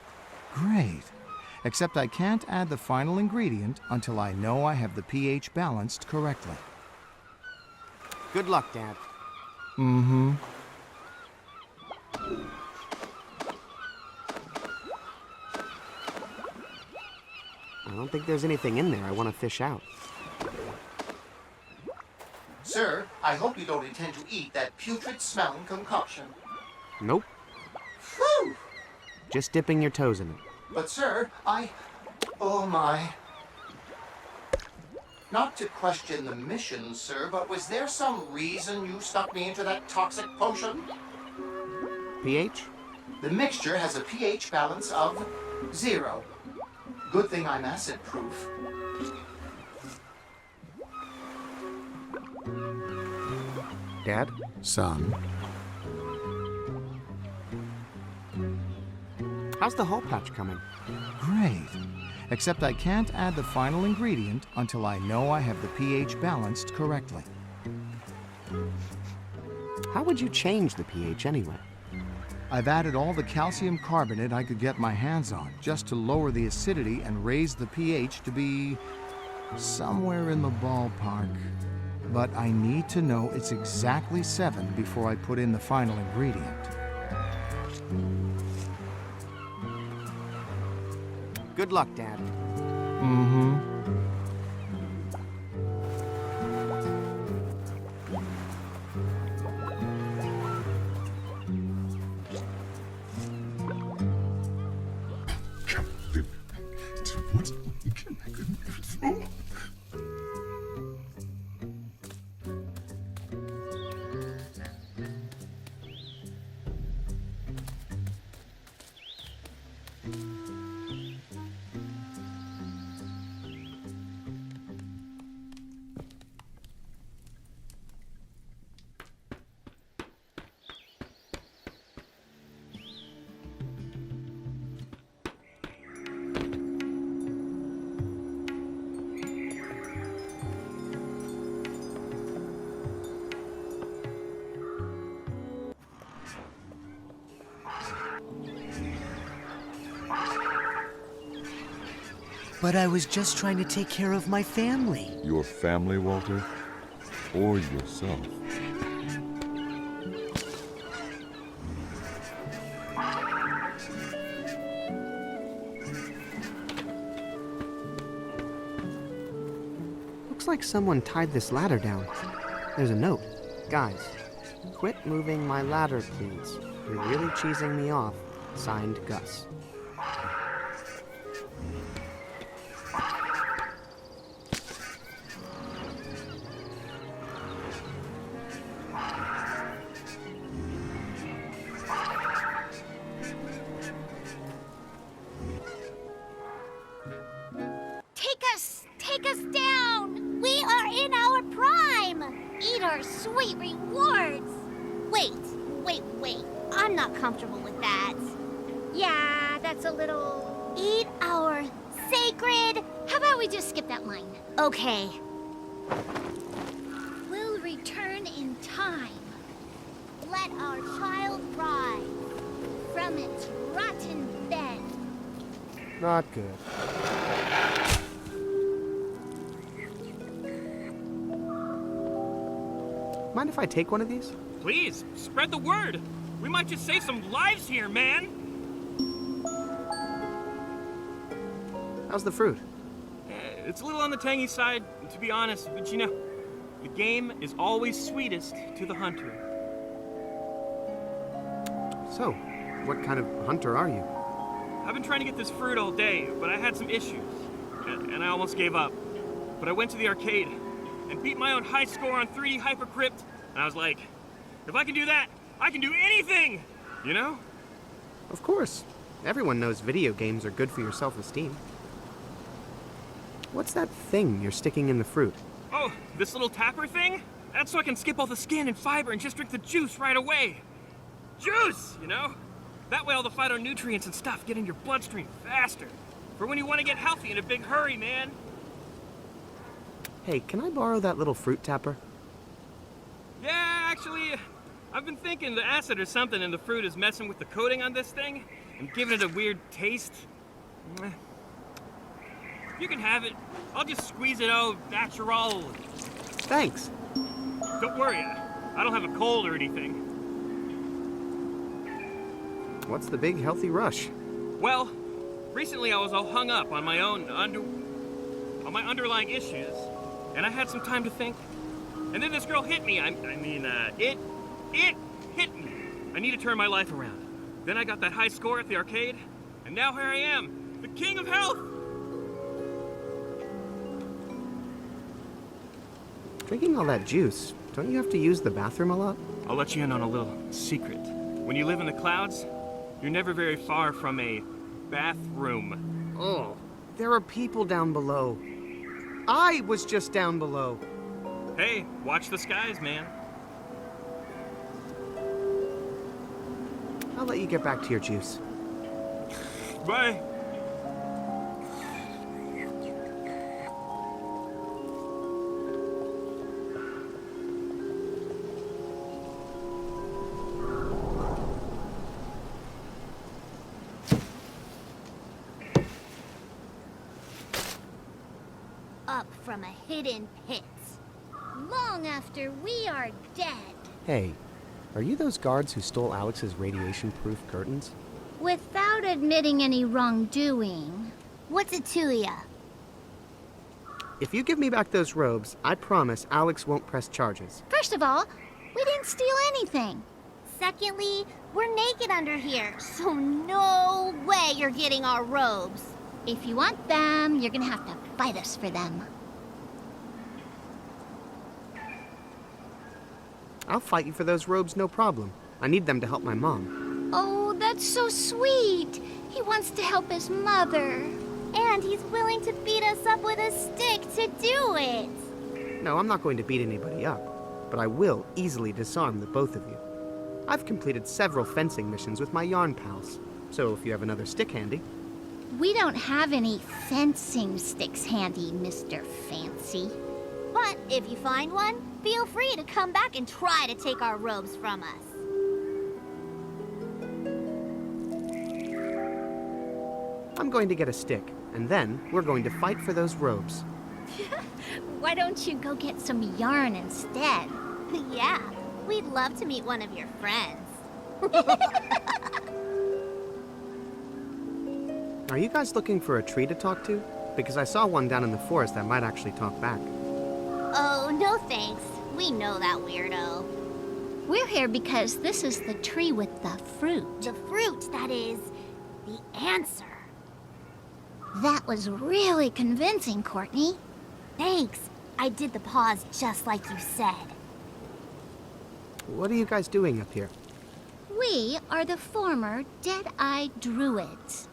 Speaker 1: Great. Except I can't add the final ingredient until I know I have the pH balanced correctly.
Speaker 2: Good luck, Dad.
Speaker 1: Mm-hmm.
Speaker 2: I don't think there's anything in there I want to fish out.
Speaker 1: Sir, I hope you don't intend to eat that putrid-smelling concoction.
Speaker 2: Nope.
Speaker 1: Whew!
Speaker 2: Just dipping your toes in it.
Speaker 1: But sir, oh my. Not to question the mission, sir, but was there some reason you stuck me into that toxic potion?
Speaker 2: pH?
Speaker 1: The mixture has a pH balance of 0. Good thing I'm acid-proof.
Speaker 2: Dad?
Speaker 1: Son?
Speaker 2: How's the hole patch coming?
Speaker 1: Great. Except I can't add the final ingredient until I know I have the pH balanced correctly.
Speaker 2: How would you change the pH anyway?
Speaker 1: I've added all the calcium carbonate I could get my hands on, just to lower the acidity and raise the pH to be somewhere in the ballpark. But I need to know it's exactly 7 before I put in the final ingredient.
Speaker 2: Good luck, Dad.
Speaker 1: Mm-hmm.
Speaker 5: What? Oh.
Speaker 11: But I was just trying to take care of my family.
Speaker 9: Your family, Walter? Or yourself?
Speaker 2: Looks like someone tied this ladder down. There's a note. Guys, quit moving my ladder, please. You're really cheesing me off. Signed, Gus.
Speaker 12: Take us down! We are in our prime! Eat our sweet rewards! Wait. I'm not comfortable with that. Yeah, that's a little... Eat our sacred... How about we just skip that line? Okay. We'll return in time. Let our child rise from its rotten bed.
Speaker 2: Not good. Mind if I take one of these?
Speaker 13: Please, spread the word. We might just save some lives here, man.
Speaker 2: How's the fruit?
Speaker 13: It's a little on the tangy side, to be honest, but you know, the game is always sweetest to the hunter.
Speaker 2: So, what kind of hunter are you?
Speaker 13: I've been trying to get this fruit all day, but I had some issues, and I almost gave up. But I went to the arcade and beat my own high score on 3D Hypercrypt, and I was like, if I can do that, I can do anything! You know?
Speaker 2: Of course. Everyone knows video games are good for your self-esteem. What's that thing you're sticking in the fruit?
Speaker 13: Oh, this little tapper thing? That's so I can skip all the skin and fiber and just drink the juice right away. Juice, you know? That way all the phytonutrients and stuff get in your bloodstream faster. For when you want to get healthy in a big hurry, man.
Speaker 2: Hey, can I borrow that little fruit tapper?
Speaker 13: Yeah, actually, I've been thinking the acid or something in the fruit is messing with the coating on this thing and giving it a weird taste. You can have it. I'll just squeeze it out natural.
Speaker 2: Thanks.
Speaker 13: Don't worry, I don't have a cold or anything.
Speaker 2: What's the big healthy rush?
Speaker 13: Well, recently I was all hung up on my own on my underlying issues, and I had some time to think. And then this girl hit me. It hit me. I need to turn my life around. Then I got that high score at the arcade, and now here I am, the king of health.
Speaker 2: Drinking all that juice, don't you have to use the bathroom a lot?
Speaker 13: I'll let you in on a little secret. When you live in the clouds, you're never very far from a bathroom.
Speaker 2: Oh, there are people down below. I was just down below.
Speaker 13: Hey, watch the skies, man.
Speaker 2: I'll let you get back to your juice.
Speaker 13: Bye.
Speaker 12: Up from a hidden pit. Long after we are dead.
Speaker 2: Hey, are you those guards who stole Alex's radiation-proof curtains?
Speaker 12: Without admitting any wrongdoing. What's it to ya?
Speaker 2: If you give me back those robes, I promise Alex won't press charges.
Speaker 12: First of all, we didn't steal anything. Secondly, we're naked under here, so no way you're getting our robes. If you want them, you're gonna have to fight us for them.
Speaker 2: I'll fight you for those robes, no problem. I need them to help my mom.
Speaker 12: Oh, that's so sweet. He wants to help his mother. And he's willing to beat us up with a stick to do it.
Speaker 2: No, I'm not going to beat anybody up, but I will easily disarm the both of you. I've completed several fencing missions with my yarn pals, so if you have another stick handy.
Speaker 12: We don't have any fencing sticks handy, Mr. Fancy. But if you find one, feel free to come back and try to take our robes from us.
Speaker 2: I'm going to get a stick, and then we're going to fight for those robes.
Speaker 12: Why don't you go get some yarn instead? Yeah, we'd love to meet one of your friends.
Speaker 2: Are you guys looking for a tree to talk to? Because I saw one down in the forest that might actually talk back.
Speaker 12: Oh, no thanks. We know that weirdo. We're here because this is the tree with the fruit. The fruit, that is, the answer. That was really convincing, Courtney. Thanks. I did the pause just like you said.
Speaker 2: What are you guys doing up here?
Speaker 12: We are the former Dead-Eyed Druids.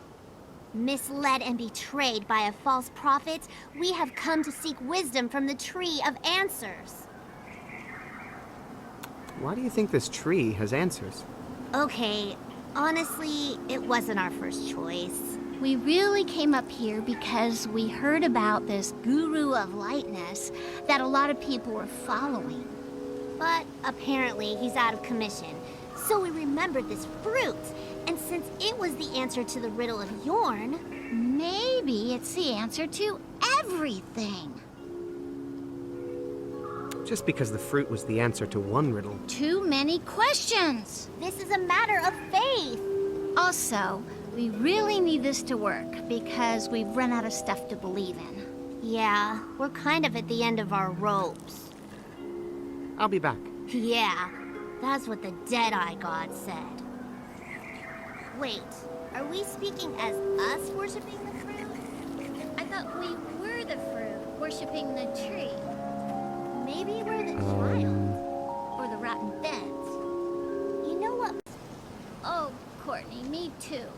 Speaker 12: Misled and betrayed by a false prophet, we have come to seek wisdom from the Tree of Answers.
Speaker 2: Why do you think this tree has answers?
Speaker 12: Okay, honestly, it wasn't our first choice. We really came up here because we heard about this guru of lightness that a lot of people were following. But apparently he's out of commission, so we remembered this fruit. And since it was the answer to the riddle of Yorn, maybe it's the answer to everything.
Speaker 2: Just because the fruit was the answer to one riddle.
Speaker 12: Too many questions. This is a matter of faith. Also, we really need this to work because we've run out of stuff to believe in. Yeah, we're kind of at the end of our ropes.
Speaker 2: I'll be back.
Speaker 12: Yeah, that's what the Dead-Eye God said. Wait, are we speaking as us worshipping the fruit? I thought we were the fruit, worshipping the tree. Maybe we're the child. Or the rotten beds. You know what? Oh, Courtney, me too.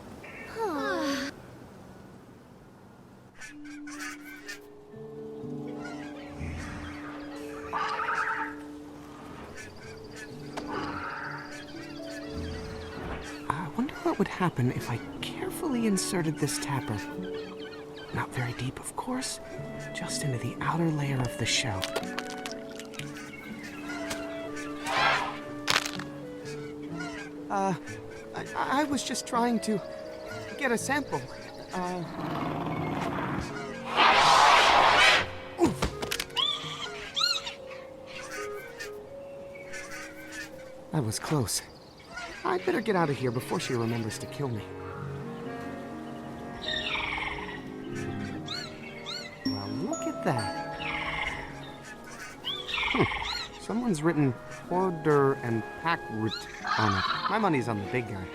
Speaker 2: I wonder what would happen if I carefully inserted this tapper. Not very deep, of course, just into the outer layer of the shell. I was just trying to get a sample. That was close. I'd better get out of here before she remembers to kill me. Well, look at that. Someone's written Hoarder and Packroot on it. My money's on the big guy.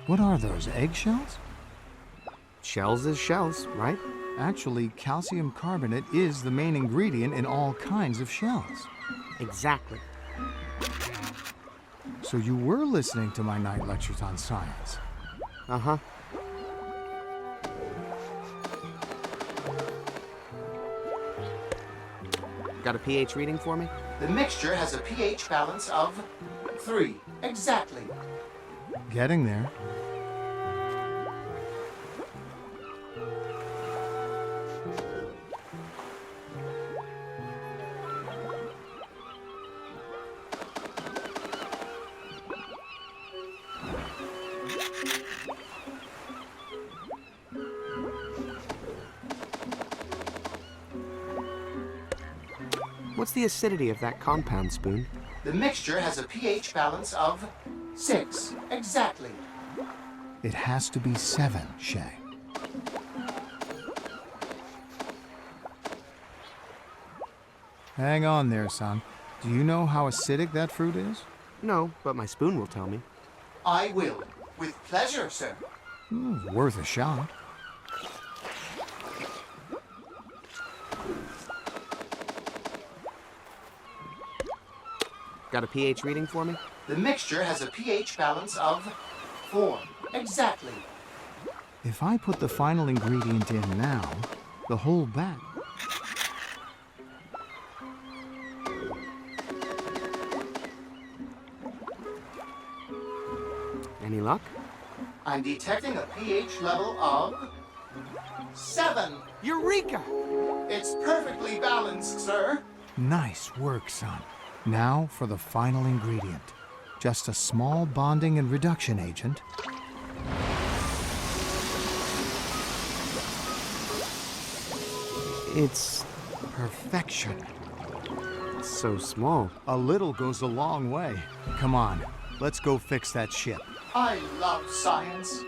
Speaker 1: What are those, eggshells?
Speaker 2: Shells is shells, right?
Speaker 1: Actually, calcium carbonate is the main ingredient in all kinds of shells.
Speaker 2: Exactly.
Speaker 1: So you were listening to my night lectures on science.
Speaker 2: Uh-huh. Got a pH reading for me?
Speaker 1: The mixture has a pH balance of 3. Exactly. Getting there.
Speaker 2: What's the acidity of that compound, Spoon?
Speaker 1: The mixture has a pH balance of 6. Exactly. It has to be 7, Shay. Hang on there, son. Do you know how acidic that fruit is?
Speaker 2: No, but my spoon will tell me.
Speaker 1: I will. With pleasure, sir. Worth a shot.
Speaker 2: Got a pH reading for me?
Speaker 1: The mixture has a pH balance of 4. Exactly. If I put the final ingredient in now, the whole batch...
Speaker 2: Any luck?
Speaker 1: I'm detecting a pH level of 7.
Speaker 2: Eureka!
Speaker 1: It's perfectly balanced, sir. Nice work, son. Now for the final ingredient. Just a small bonding and reduction agent.
Speaker 2: It's
Speaker 1: Perfection.
Speaker 2: so small.
Speaker 1: A little goes a long way. Come on, let's go fix that ship. I love science.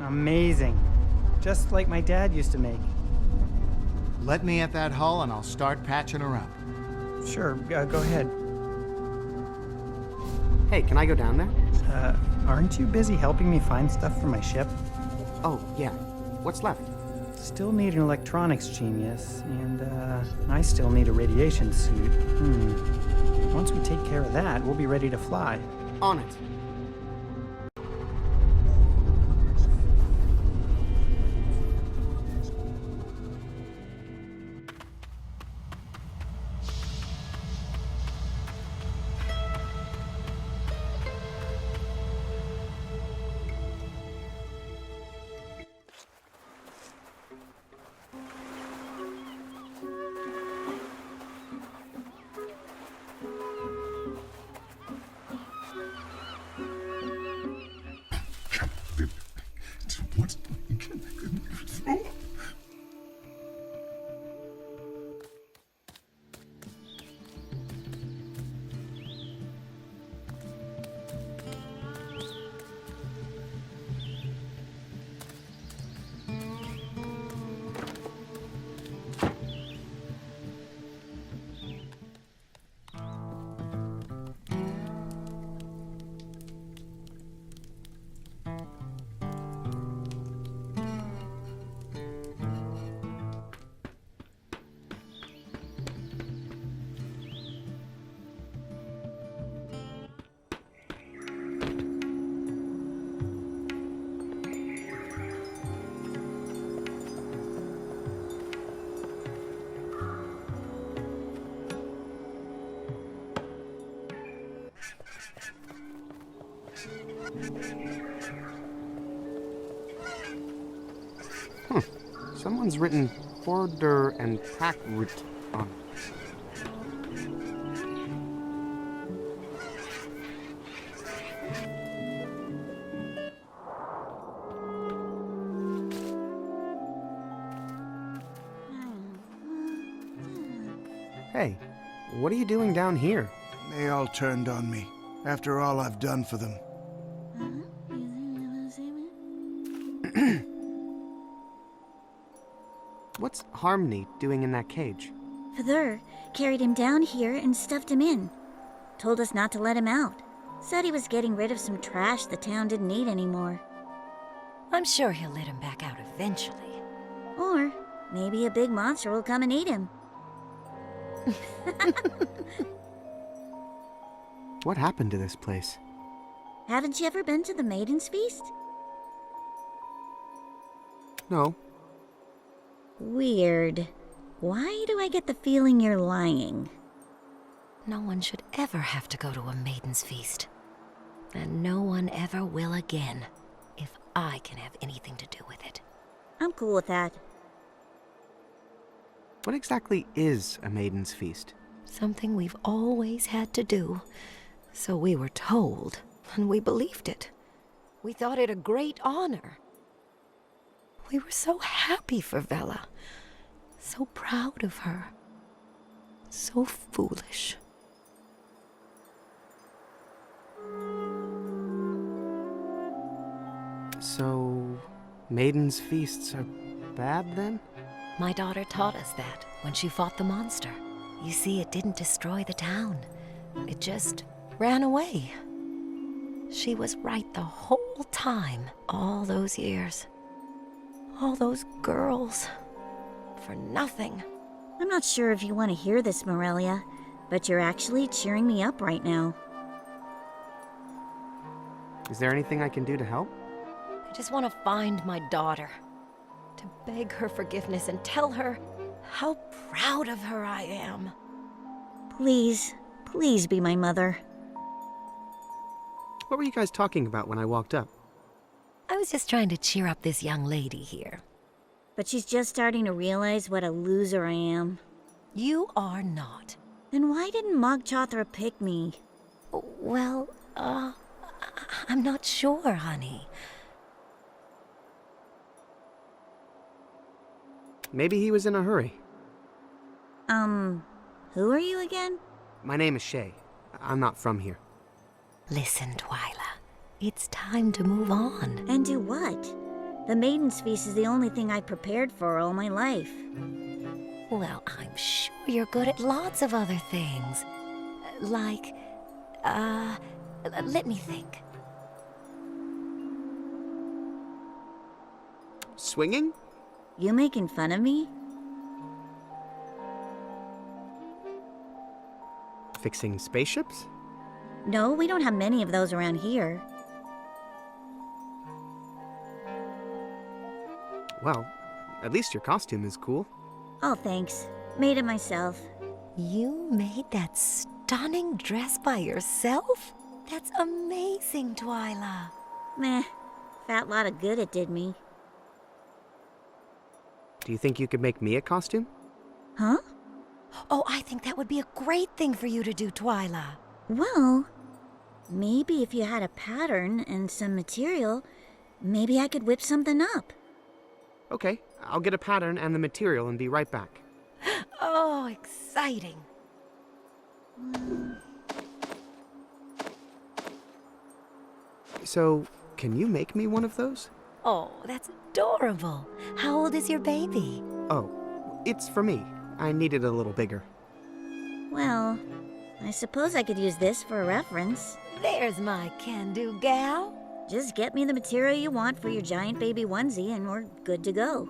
Speaker 4: Amazing. Just like my dad used to make.
Speaker 1: Let me at that hull and I'll start patching her up.
Speaker 4: Sure, go ahead.
Speaker 2: Hey, can I go down there?
Speaker 4: Aren't you busy helping me find stuff for my ship?
Speaker 2: Oh, yeah. What's left?
Speaker 4: Still need an electronics genius, and I still need a radiation suit. Once we take care of that, we'll be ready to fly.
Speaker 2: On it.
Speaker 5: What? Oh.
Speaker 2: Someone's written order and pack route on it. Hey, what are you doing down here?
Speaker 14: They all turned on me, after all I've done for them.
Speaker 2: What's Harmony doing in that cage?
Speaker 3: Father carried him down here and stuffed him in. told us not to let him out. Said he was getting rid of some trash the town didn't need anymore.
Speaker 15: I'm sure he'll let him back out eventually.
Speaker 3: Or maybe a big monster will come and eat him.
Speaker 2: What happened to this place?
Speaker 3: Haven't you ever been to the Maiden's Feast?
Speaker 2: No.
Speaker 3: Weird. Why do I get the feeling you're lying?
Speaker 15: No one should ever have to go to a Maiden's Feast. And no one ever will again, if I can have anything to do with it.
Speaker 3: I'm cool with that.
Speaker 2: What exactly is a Maiden's Feast?
Speaker 15: Something we've always had to do. So we were told, and we believed it. We thought it a great honor. We were so happy for Vela. So proud of her. So foolish.
Speaker 2: So, Maiden's Feasts are bad then?
Speaker 15: My daughter taught us that when she fought the monster. You see, it didn't destroy the town. It just ran away. She was right the whole time, all those years. All those girls. For nothing.
Speaker 3: I'm not sure if you want to hear this, Morelia, but you're actually cheering me up right now.
Speaker 2: Is there anything I can do to help?
Speaker 15: I just want to find my daughter. To beg her forgiveness and tell her how proud of her I am.
Speaker 3: Please, please be my mother.
Speaker 2: What were you guys talking about when I walked up?
Speaker 15: I was just trying to cheer up this young lady here.
Speaker 3: But she's just starting to realize what a loser I am.
Speaker 15: You are not.
Speaker 3: Then why didn't Mogchothra pick me?
Speaker 15: Well, I'm not sure, honey.
Speaker 2: Maybe he was in a hurry.
Speaker 3: Who are you again?
Speaker 2: My name is Shay. I'm not from here.
Speaker 15: Listen, Twyla. It's time to move on.
Speaker 3: And do what? The Maiden's Feast is the only thing I prepared for all my life.
Speaker 15: Well, I'm sure you're good at lots of other things. Like, let me think.
Speaker 2: Swinging?
Speaker 3: You making fun of me?
Speaker 2: Fixing spaceships?
Speaker 3: No, we don't have many of those around here.
Speaker 2: Well, at least your costume is cool.
Speaker 3: Oh, thanks. Made it myself.
Speaker 15: You made that stunning dress by yourself? That's amazing, Twyla.
Speaker 3: Meh. Fat lot of good it did me.
Speaker 2: Do you think you could make me a costume?
Speaker 3: Huh?
Speaker 15: Oh, I think that would be a great thing for you to do, Twyla.
Speaker 3: Well, maybe if you had a pattern and some material, maybe I could whip something up.
Speaker 2: Okay, I'll get a pattern and the material and be right back.
Speaker 15: Oh, exciting.
Speaker 2: So, can you make me one of those?
Speaker 15: Oh, that's adorable. How old is your baby?
Speaker 2: Oh, it's for me. I need it a little bigger.
Speaker 3: Well, I suppose I could use this for a reference.
Speaker 15: There's my can-do gal.
Speaker 3: Just get me the material you want for your giant baby onesie and we're good to go.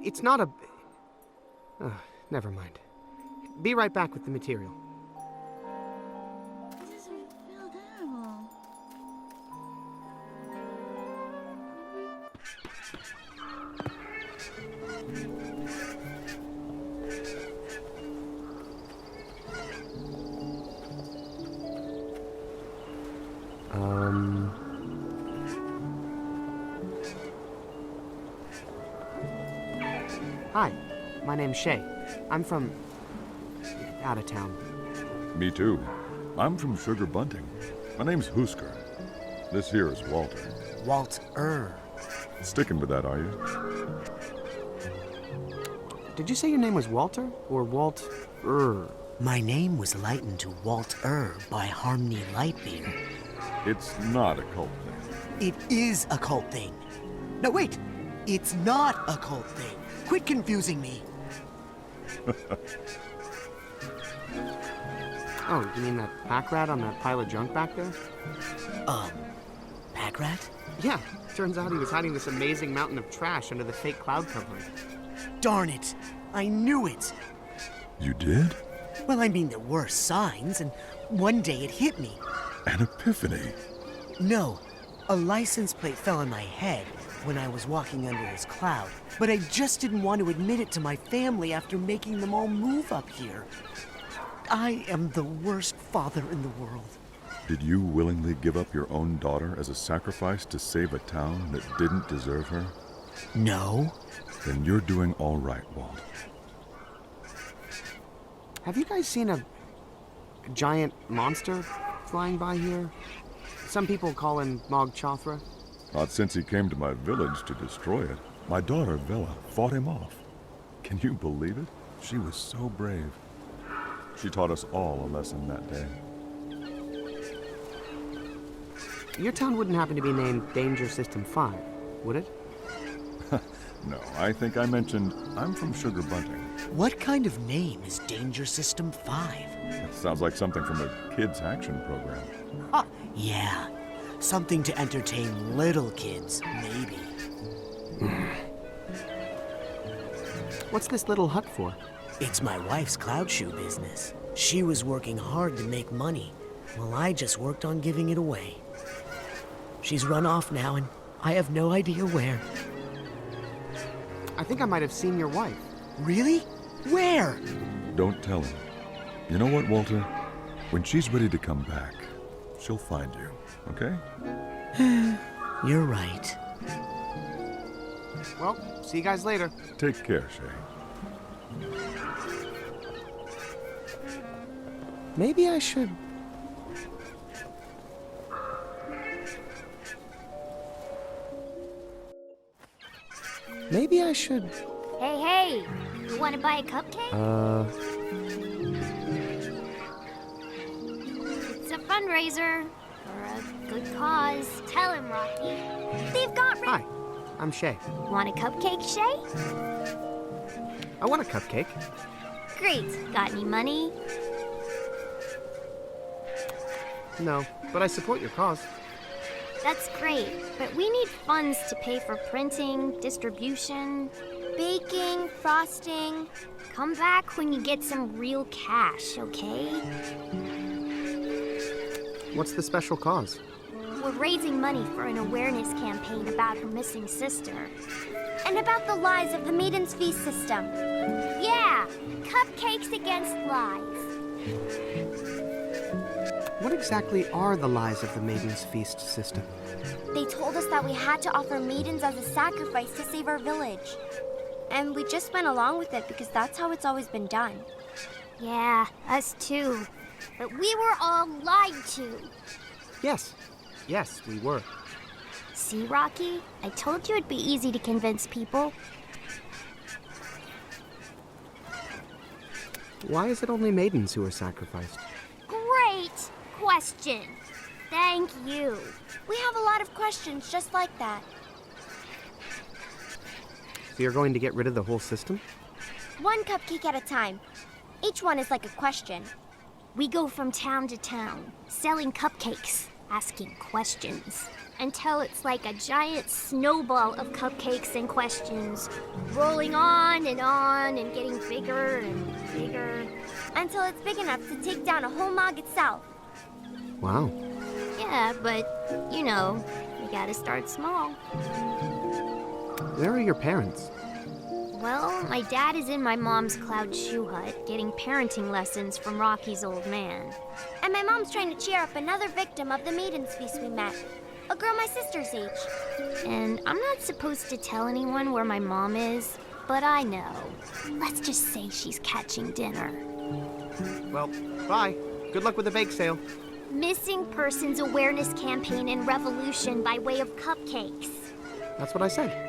Speaker 2: It's not a... never mind. Be right back with the material.
Speaker 3: It doesn't feel terrible.
Speaker 2: Hi, my name's Shay. I'm from... out of town.
Speaker 9: Me too. I'm from Sugar Bunting. My name's Husker. This here is Walter.
Speaker 11: Walter.
Speaker 9: Sticking with that, are you?
Speaker 2: Did you say your name was Walter or Walt-er?
Speaker 11: My name was lightened to Walter by Harmony Lightbeer.
Speaker 9: It's not a cult thing.
Speaker 11: It is a cult thing. No, wait! It's not a cult thing. Quit confusing me.
Speaker 2: Oh, you mean that pack rat on that pile of junk back there?
Speaker 11: Pack rat?
Speaker 2: Yeah, turns out he was hiding this amazing mountain of trash under the fake cloud covering.
Speaker 11: Darn it! I knew it!
Speaker 9: You did?
Speaker 11: Well, I mean, there were signs, and one day it hit me.
Speaker 9: An epiphany.
Speaker 11: No, a license plate fell on my head when I was walking under his cloud, but I just didn't want to admit it to my family after making them all move up here. I am the worst father in the world.
Speaker 9: Did you willingly give up your own daughter as a sacrifice to save a town that didn't deserve her?
Speaker 11: No.
Speaker 9: Then you're doing all right, Walt.
Speaker 2: Have you guys seen a giant monster flying by here? Some people call him Mog Chothra.
Speaker 9: Not since he came to my village to destroy it. My daughter, Vela, fought him off. Can you believe it? She was so brave. She taught us all a lesson that day.
Speaker 2: Your town wouldn't happen to be named Danger System 5, would it?
Speaker 9: No, I think I mentioned I'm from Sugar Bunting.
Speaker 11: What kind of name is Danger System 5?
Speaker 9: That sounds like something from a kids' action program.
Speaker 11: Ha! Yeah. Something to entertain little kids, maybe.
Speaker 2: What's this little hut for?
Speaker 11: It's my wife's cloud shoe business. She was working hard to make money, while I just worked on giving it away. She's run off now, and I have no idea where.
Speaker 2: I think I might have seen your wife.
Speaker 11: Really? Where?
Speaker 9: Don't tell him. You know what, Walter? When she's ready to come back, she'll find you, okay?
Speaker 11: You're right.
Speaker 2: Well, see you guys later.
Speaker 9: Take care, Shay.
Speaker 2: Maybe I should... Maybe I should...
Speaker 12: Hey, you want to buy a cupcake? It's a fundraiser for a good cause. Tell him, Rocky. They've got...
Speaker 2: Hi, I'm Shay.
Speaker 12: Want a cupcake, Shay?
Speaker 2: I want a cupcake.
Speaker 12: Great. Got any money?
Speaker 2: No, but I support your cause.
Speaker 12: That's great, but we need funds to pay for printing, distribution, baking, frosting. Come back when you get some real cash, okay?
Speaker 2: What's the special cause?
Speaker 12: We're raising money for an awareness campaign about her missing sister. And about the lies of the Maiden's Feast system. Yeah, cupcakes against lies.
Speaker 2: What exactly are the lies of the Maiden's Feast system?
Speaker 12: They told us that we had to offer maidens as a sacrifice to save our village. And we just went along with it because that's how it's always been done. Yeah, us too. But we were all lied to.
Speaker 2: Yes, we were.
Speaker 12: See, Rocky? I told you it'd be easy to convince people.
Speaker 2: Why is it only maidens who are sacrificed?
Speaker 12: Great question. Thank you. We have a lot of questions just like that.
Speaker 2: So you're going to get rid of the whole system?
Speaker 12: One cupcake at a time. Each one is like a question. We go from town to town, selling cupcakes, asking questions, until it's like a giant snowball of cupcakes and questions, rolling on and getting bigger and bigger, until it's big enough to take down a whole mog itself.
Speaker 2: Wow.
Speaker 12: Yeah, but, you know, you gotta start small.
Speaker 2: Where are your parents?
Speaker 12: Well, my dad is in my mom's cloud shoe hut getting parenting lessons from Rocky's old man. And my mom's trying to cheer up another victim of the Maiden's Feast we met. A girl my sister's age. And I'm not supposed to tell anyone where my mom is, but I know. Let's just say she's catching dinner.
Speaker 2: Well, bye. Good luck with the bake sale.
Speaker 12: Missing Persons Awareness Campaign and Revolution by way of cupcakes.
Speaker 2: That's what I said.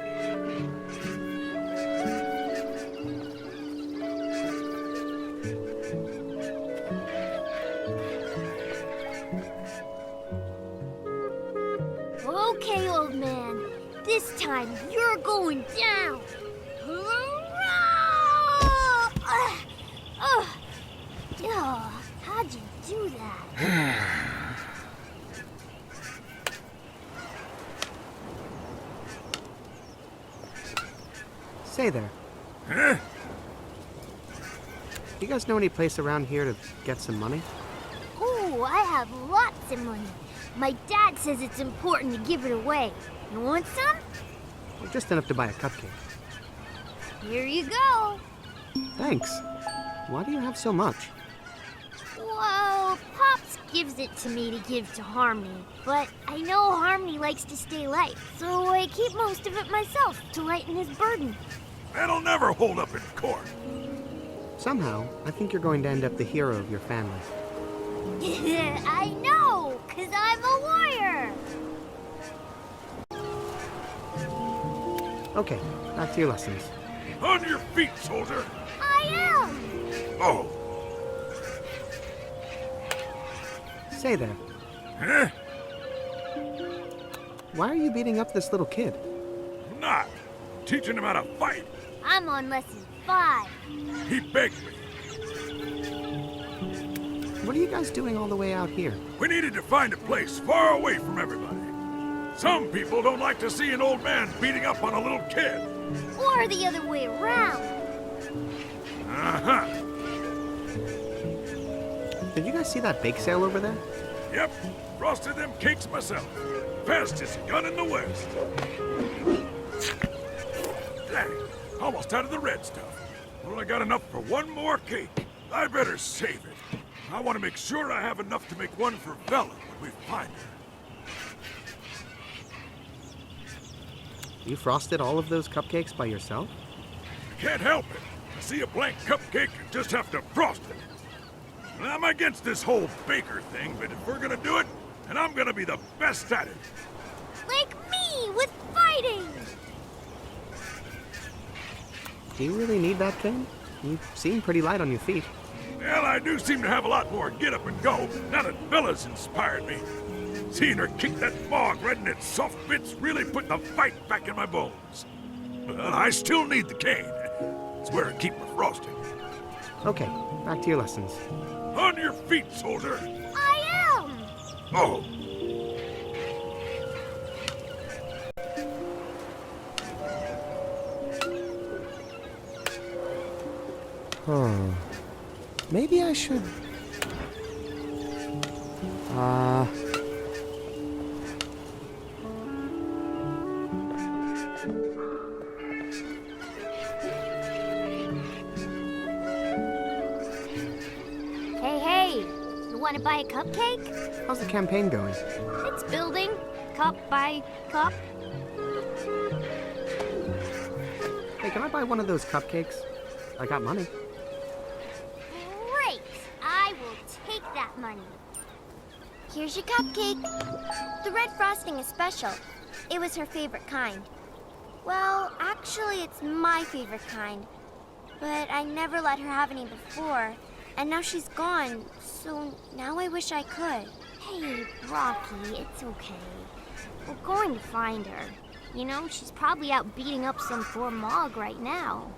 Speaker 12: Okay, old man. This time you're going down. How'd you do that.
Speaker 2: Say there.
Speaker 14: Huh?
Speaker 2: You guys know any place around here to get some money?
Speaker 12: Ooh, I have lots of money. My dad says it's important to give it away. You want some?
Speaker 2: Well, just enough to buy a cupcake.
Speaker 12: Here you go.
Speaker 2: Thanks. Why do you have so much?
Speaker 12: Well, Pops gives it to me to give to Harmony, but I know Harmony likes to stay light, so I keep most of it myself to lighten his burden.
Speaker 14: That'll never hold up in court.
Speaker 2: Somehow, I think you're going to end up the hero of your family.
Speaker 12: I know, 'cause I'm a warrior.
Speaker 2: Okay, back to your lessons.
Speaker 14: On your feet, soldier.
Speaker 12: I am.
Speaker 14: Oh.
Speaker 2: Say there.
Speaker 14: Huh?
Speaker 2: Why are you beating up this little kid?
Speaker 14: I'm not. Teaching him how to fight.
Speaker 12: I'm on lesson 5.
Speaker 14: He begged me.
Speaker 2: What are you guys doing all the way out here?
Speaker 14: We needed to find a place far away from everybody. Some people don't like to see an old man beating up on a little kid.
Speaker 12: Or the other way around.
Speaker 14: Uh-huh.
Speaker 2: Did you guys see that bake sale over there?
Speaker 14: Yep. Frosted them cakes myself. Fastest gun in the West. Dang. Almost out of the red stuff. Only got enough for one more cake. I better save it. I want to make sure I have enough to make one for Bella when we find her.
Speaker 2: You frosted all of those cupcakes by yourself?
Speaker 14: Can't help it. I see a blank cupcake and just have to frost it. I'm against this whole baker thing, but if we're gonna do it, then I'm gonna be the best at it.
Speaker 12: Like me with fighting.
Speaker 2: Do you really need that thing? You seem pretty light on your feet.
Speaker 14: Well, I do seem to have a lot more get up and go now that Bella's inspired me. Seeing her kick that bog right in its soft bits really put the fight back in my bones. But I still need the cane. It's where I keep my frosting.
Speaker 2: Okay, back to your lessons.
Speaker 14: On your feet, soldier.
Speaker 12: I am.
Speaker 14: Oh.
Speaker 2: Oh. Maybe I should...
Speaker 12: Hey, you want to buy a cupcake?
Speaker 2: How's the campaign going?
Speaker 12: It's building, cup by cup.
Speaker 2: Hey, can I buy one of those cupcakes? I got money.
Speaker 12: Great! I will take that money. Here's your cupcake. The red frosting is special. It was her favorite kind. Well, actually, it's my favorite kind. But I never let her have any before. And now she's gone, so now I wish I could. Hey, Rocky, it's okay. We're going to find her. You know, she's probably out beating up some poor Mog right now.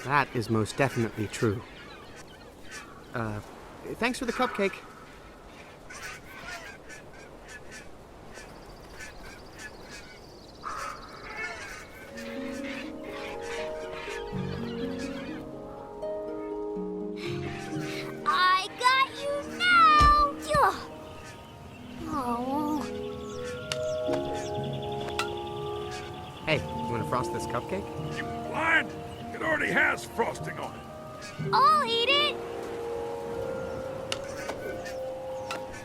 Speaker 2: That is most definitely true. Thanks for the cupcake.
Speaker 12: I got you now! Oh.
Speaker 2: Hey, you want to frost this cupcake?
Speaker 14: You blind? It already has frosting on it.
Speaker 12: I'll eat it!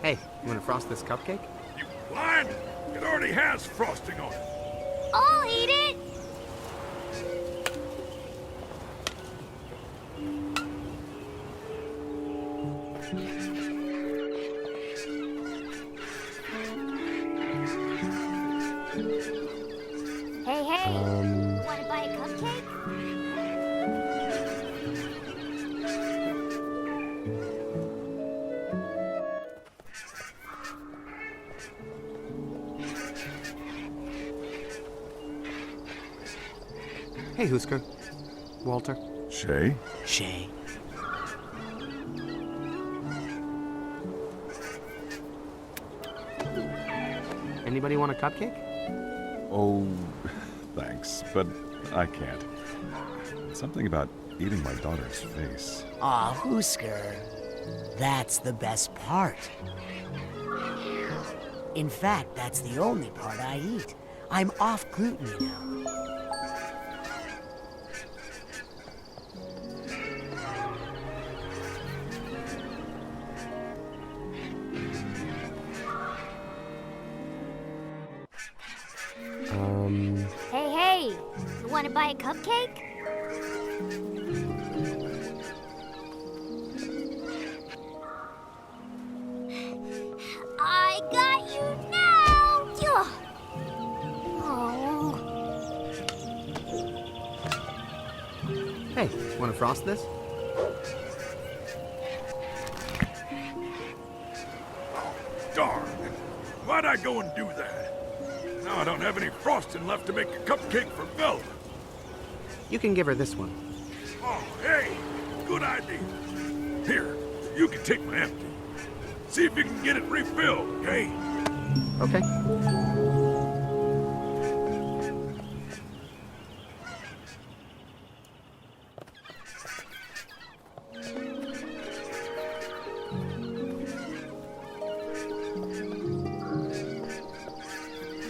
Speaker 2: Hey, you want to frost this cupcake?
Speaker 14: You blind? It already has frosting on it.
Speaker 12: I'll eat it! Hey, want to buy a cupcake?
Speaker 2: Hey, Husker. Walter.
Speaker 9: Shay?
Speaker 11: Shay.
Speaker 2: Anybody want a cupcake?
Speaker 9: Oh, thanks, but I can't. Something about eating my daughter's face.
Speaker 11: Aw, Hoosker. That's the best part. In fact, that's the only part I eat. I'm off gluten, you know.
Speaker 12: Hey, you want to buy a cupcake? I got you now! Oh.
Speaker 2: Hey, want to frost this?
Speaker 14: Darn. Why'd I go and do that? Now I don't have any frosting left to make a cupcake for Velva.
Speaker 2: You can give her this one.
Speaker 14: Oh, hey, good idea. Here, you can take my empty. See if you can get it refilled, okay?
Speaker 2: Okay.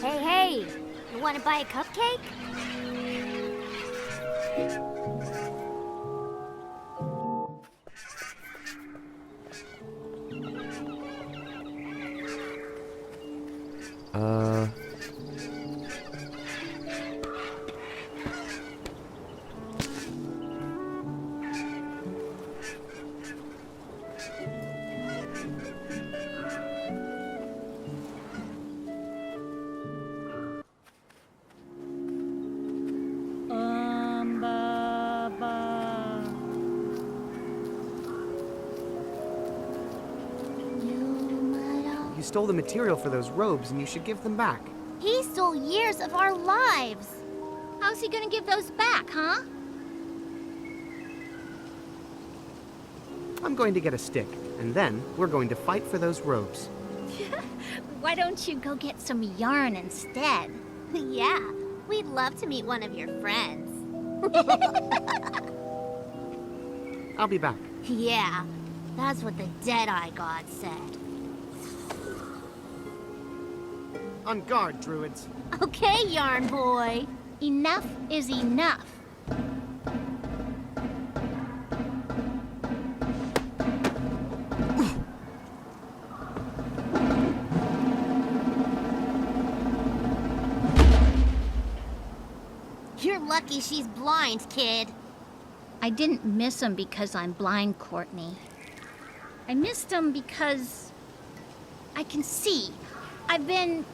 Speaker 12: Hey, you want to buy a cupcake?
Speaker 2: You stole the material for those robes, and you should give them back.
Speaker 12: He stole years of our lives. How's he gonna give those back, huh?
Speaker 2: I'm going to get a stick, and then we're going to fight for those robes.
Speaker 12: Why don't you go get some yarn instead? Yeah, we'd love to meet one of your friends.
Speaker 2: I'll be back.
Speaker 12: Yeah, that's what the Deadeye God said.
Speaker 2: On guard, druids.
Speaker 12: Okay, Yarn Boy. Enough is enough. You're lucky she's blind, kid. I didn't miss him because I'm blind, Courtney. I missed him because I can see. I've been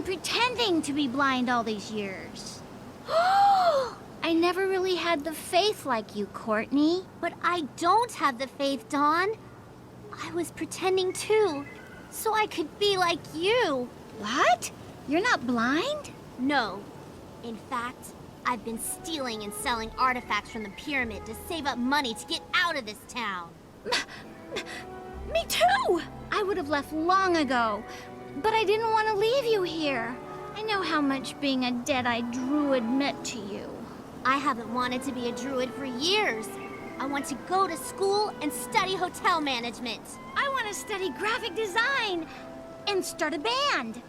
Speaker 12: pretending to be blind all these years. I never really had the faith like you, Courtney. But I don't have the faith, Dawn. I was pretending too, so I could be like you. What? You're not blind? No. In fact, I've been stealing and selling artifacts from the pyramid to save up money to get out of this town. Me too! I would have left long ago, but I didn't want to leave you here. I know how much being a dead-eyed druid meant to you. I haven't wanted to be a druid for years. I want to go to school and study hotel management. I want to study graphic design and start a band.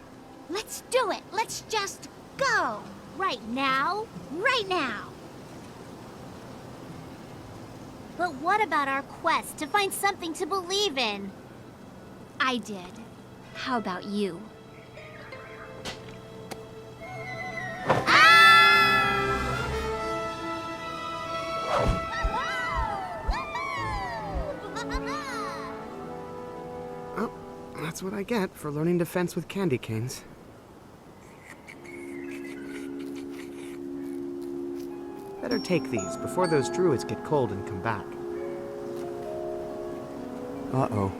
Speaker 12: Let's do it. Let's just go. Right now? Right now. But what about our quest to find something to believe in? I did. How about you?
Speaker 2: Oh, that's what I get for learning to fence with candy canes. Better take these before those druids get cold and come back. Uh-oh.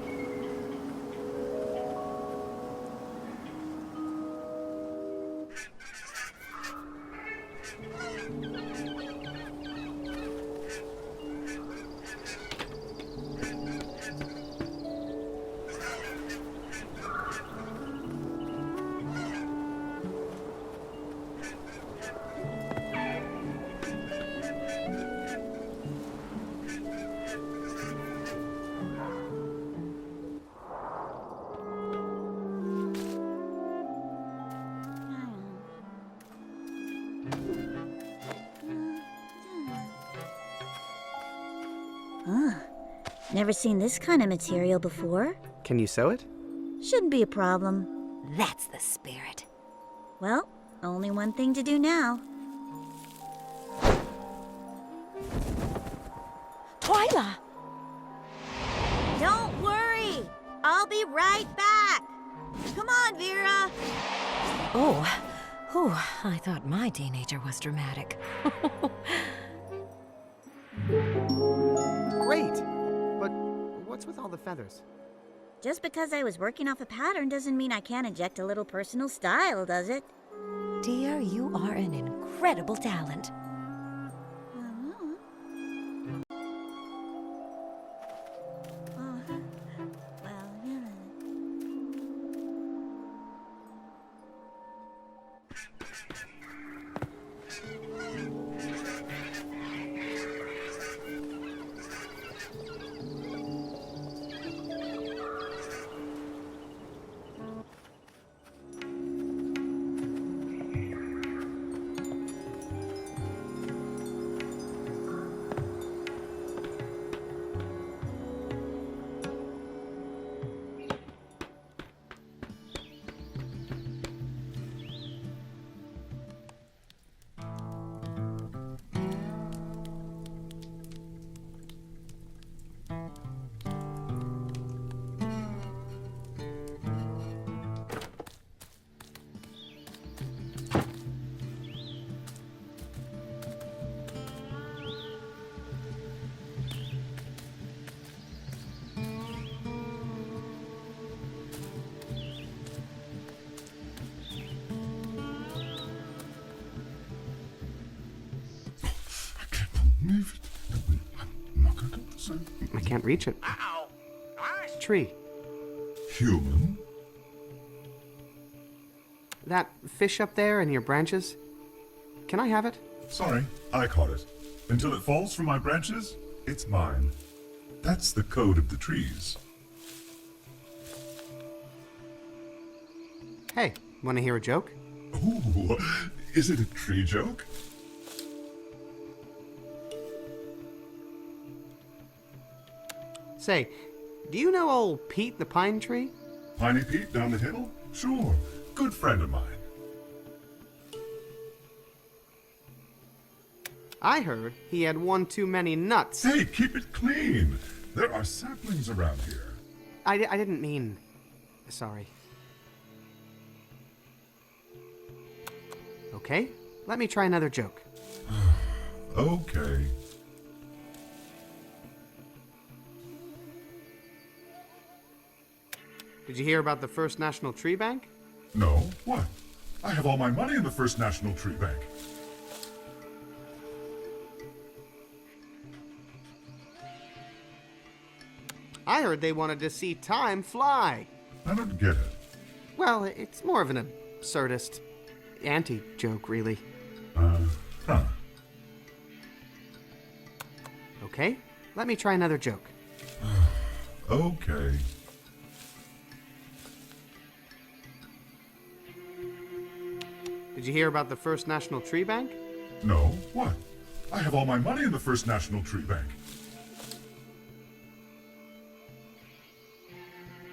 Speaker 3: Never seen this kind of material before.
Speaker 2: Can you sew it?
Speaker 3: Shouldn't be a problem.
Speaker 15: That's the spirit.
Speaker 3: Well, only one thing to do now.
Speaker 15: Twyla!
Speaker 3: Don't worry! I'll be right back! Come on, Vera!
Speaker 15: Oh, I thought my teenager was dramatic.
Speaker 2: Great! But what's with all the feathers?
Speaker 3: Just because I was working off a pattern doesn't mean I can't inject a little personal style, does it?
Speaker 15: Dear, you are an incredible talent.
Speaker 2: I can't reach it. Tree.
Speaker 5: Human?
Speaker 2: That fish up there in your branches, can I have it?
Speaker 5: Sorry, I caught it. Until it falls from my branches, it's mine. That's the code of the trees.
Speaker 2: Hey, want to hear a joke?
Speaker 5: Ooh, is it a tree joke?
Speaker 2: Say, do you know old Pete the pine tree?
Speaker 5: Piney Pete down the hill? Sure, good friend of mine.
Speaker 2: I heard he had one too many nuts.
Speaker 5: Hey, keep it clean. There are saplings around here.
Speaker 2: I didn't mean... Sorry. Okay, let me try another joke.
Speaker 5: Okay.
Speaker 2: Did you hear about the First National Tree Bank?
Speaker 5: No, what? I have all my money in the First National Tree Bank.
Speaker 2: I heard they wanted to see time fly.
Speaker 5: I don't get it.
Speaker 2: Well, it's more of an absurdist anti-joke, really.
Speaker 5: Huh.
Speaker 2: Okay, let me try another joke.
Speaker 5: Okay.
Speaker 2: Did you hear about the First National Tree Bank?
Speaker 5: No, what? I have all my money in the First National Tree Bank.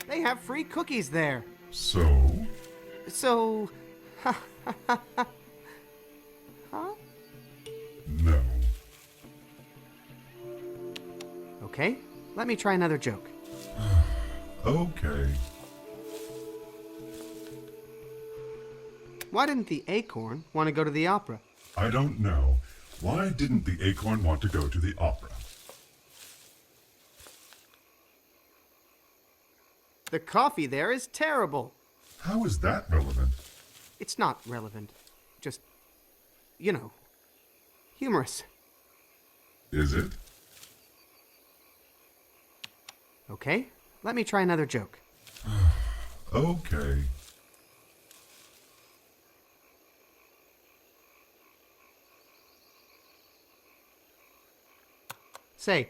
Speaker 2: They have free cookies there.
Speaker 5: So?
Speaker 2: So... Huh?
Speaker 5: No.
Speaker 2: Okay, let me try another joke.
Speaker 5: Okay.
Speaker 2: Why didn't the acorn want to go to the opera?
Speaker 5: I don't know. Why didn't the acorn want to go to the opera?
Speaker 2: The coffee there is terrible.
Speaker 5: How is that relevant?
Speaker 2: It's not relevant. Just, you know, humorous.
Speaker 5: Is it?
Speaker 2: Okay, let me try another joke.
Speaker 5: Okay.
Speaker 2: Say,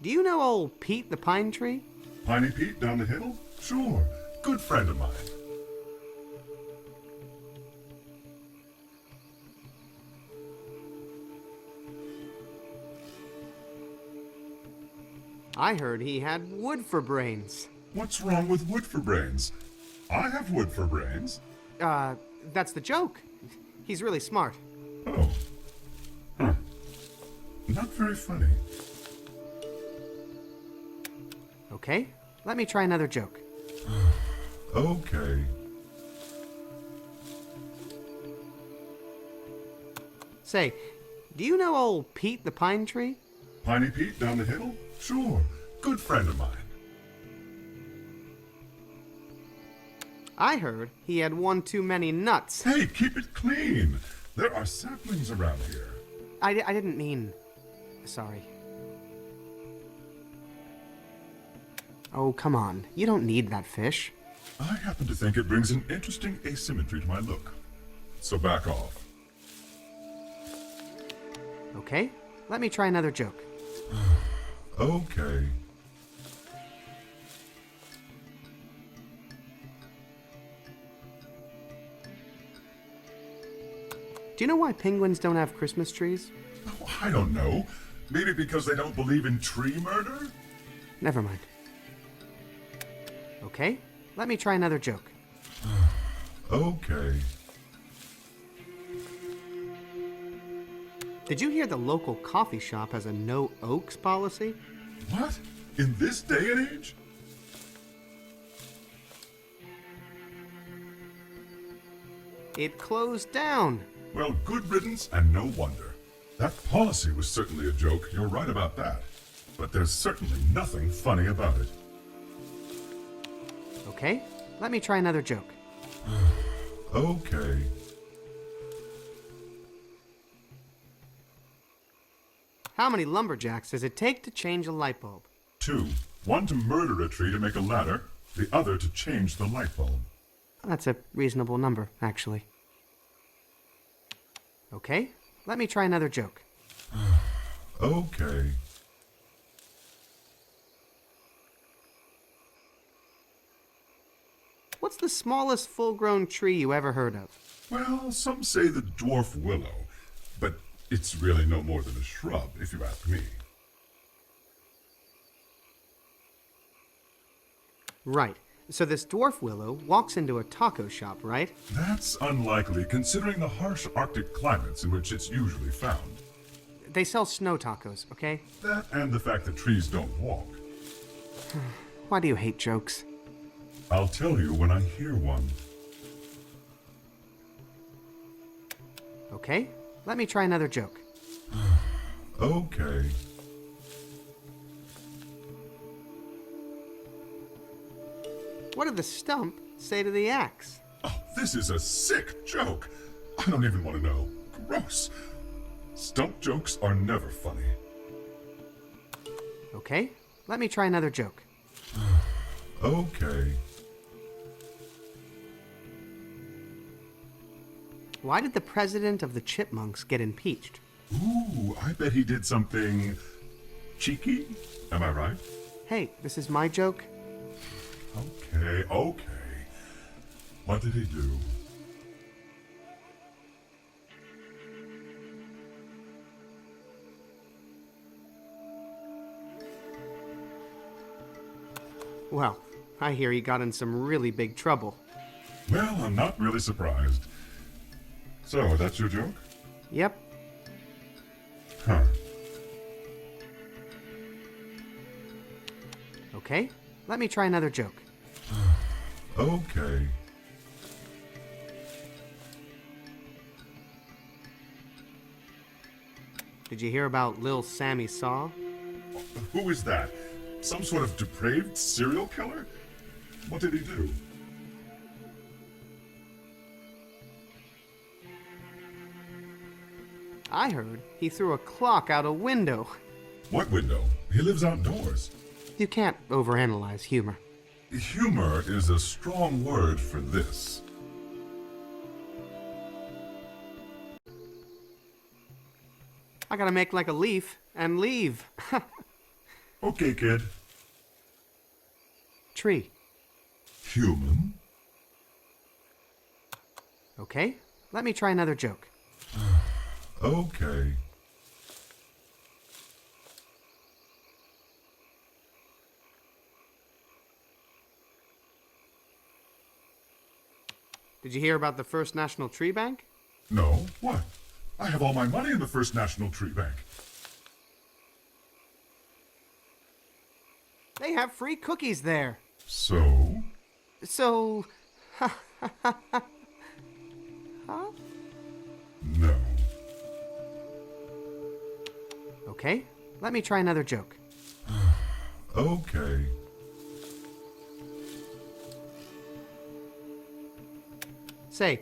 Speaker 2: do you know old Pete the pine tree?
Speaker 5: Piney Pete down the hill? Sure. Good friend of mine.
Speaker 2: I heard he had wood for brains.
Speaker 5: What's wrong with wood for brains? I have wood for brains.
Speaker 2: That's the joke. He's really smart.
Speaker 5: Oh. Huh. Not very funny.
Speaker 2: Okay, let me try another joke.
Speaker 5: Okay.
Speaker 2: Say, do you know old Pete the pine tree?
Speaker 5: Piney Pete down the hill? Sure. Good friend of mine.
Speaker 2: I heard he had one too many nuts.
Speaker 5: Hey, keep it clean. There are saplings around here.
Speaker 2: I didn't mean... Sorry. Oh, come on. You don't need that fish.
Speaker 5: I happen to think it brings an interesting asymmetry to my look. So back off.
Speaker 2: Okay, let me try another joke.
Speaker 5: Okay.
Speaker 2: Do you know why penguins don't have Christmas trees?
Speaker 5: Oh, I don't know. Maybe because they don't believe in tree murder?
Speaker 2: Never mind. Okay, let me try another joke.
Speaker 5: Okay.
Speaker 2: Did you hear the local coffee shop has a no oaks policy?
Speaker 5: What? In this day and age?
Speaker 2: It closed down.
Speaker 5: Well, good riddance and no wonder. That policy was certainly a joke, you're right about that. But there's certainly nothing funny about it.
Speaker 2: Okay, let me try another joke.
Speaker 5: Okay.
Speaker 2: How many lumberjacks does it take to change a light bulb?
Speaker 5: 2. One to murder a tree to make a ladder, the other to change the light bulb.
Speaker 2: That's a reasonable number, actually. Okay, let me try another joke.
Speaker 5: Okay.
Speaker 2: What's the smallest full-grown tree you ever heard of?
Speaker 5: Well, some say the dwarf willow, but it's really no more than a shrub, if you ask me.
Speaker 2: Right. So this dwarf willow walks into a taco shop, right?
Speaker 5: That's unlikely, considering the harsh Arctic climates in which it's usually found.
Speaker 2: They sell snow tacos, okay?
Speaker 5: That and the fact that trees don't walk.
Speaker 2: Why do you hate jokes?
Speaker 5: I'll tell you when I hear one.
Speaker 2: Okay, let me try another joke.
Speaker 5: Okay.
Speaker 2: What did the stump say to the axe?
Speaker 5: Oh, this is a sick joke. I don't even want to know. Gross. Stump jokes are never funny.
Speaker 2: Okay, let me try another joke.
Speaker 5: Okay.
Speaker 2: Why did the president of the Chipmunks get impeached?
Speaker 5: Ooh, I bet he did something cheeky. Am I right?
Speaker 2: Hey, this is my joke.
Speaker 5: Okay, okay. What did he do?
Speaker 2: Well, I hear he got in some really big trouble.
Speaker 5: Well, I'm not really surprised. So, that's your joke?
Speaker 2: Yep.
Speaker 5: Huh.
Speaker 2: Okay, let me try another joke.
Speaker 5: Okay.
Speaker 2: Did you hear about Lil Sammy Saw?
Speaker 5: Who is that? Some sort of depraved serial killer? What did he do?
Speaker 2: I heard he threw a clock out a window.
Speaker 5: What window? He lives outdoors.
Speaker 2: You can't overanalyze humor.
Speaker 5: Humor is a strong word for this.
Speaker 2: I gotta make like a leaf and leave.
Speaker 5: Okay, kid.
Speaker 2: Tree.
Speaker 5: Human.
Speaker 2: Okay, let me try another joke.
Speaker 5: Okay.
Speaker 2: Did you hear about the First National Tree Bank?
Speaker 5: No, what? I have all my money in the First National Tree Bank.
Speaker 2: They have free cookies there.
Speaker 5: So?
Speaker 2: So... Huh?
Speaker 5: No.
Speaker 2: Okay, let me try another joke.
Speaker 5: Okay.
Speaker 2: Say,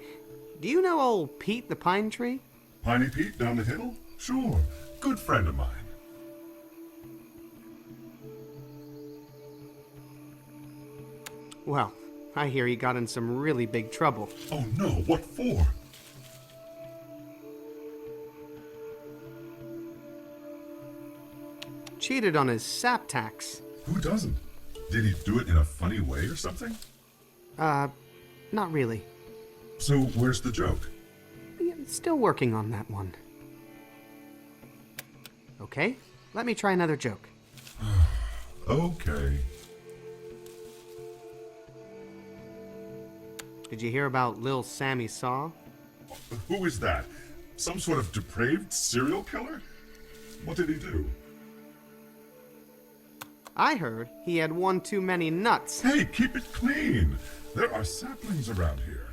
Speaker 2: do you know old Pete the Pine Tree?
Speaker 5: Piney Pete down the hill? Sure. Good friend of mine.
Speaker 2: Well, I hear he got in some really big trouble.
Speaker 5: Oh no, what for?
Speaker 2: Cheated on his sap tax.
Speaker 5: Who doesn't? Did he do it in a funny way or something?
Speaker 2: Not really.
Speaker 5: So where's the joke?
Speaker 2: Still working on that one. Okay, let me try another joke.
Speaker 5: Okay.
Speaker 2: Did you hear about Lil Sammy Saw?
Speaker 5: Who is that? Some sort of depraved serial killer? What did he do?
Speaker 2: I heard he had one too many nuts.
Speaker 5: Hey, keep it clean. There are saplings around here.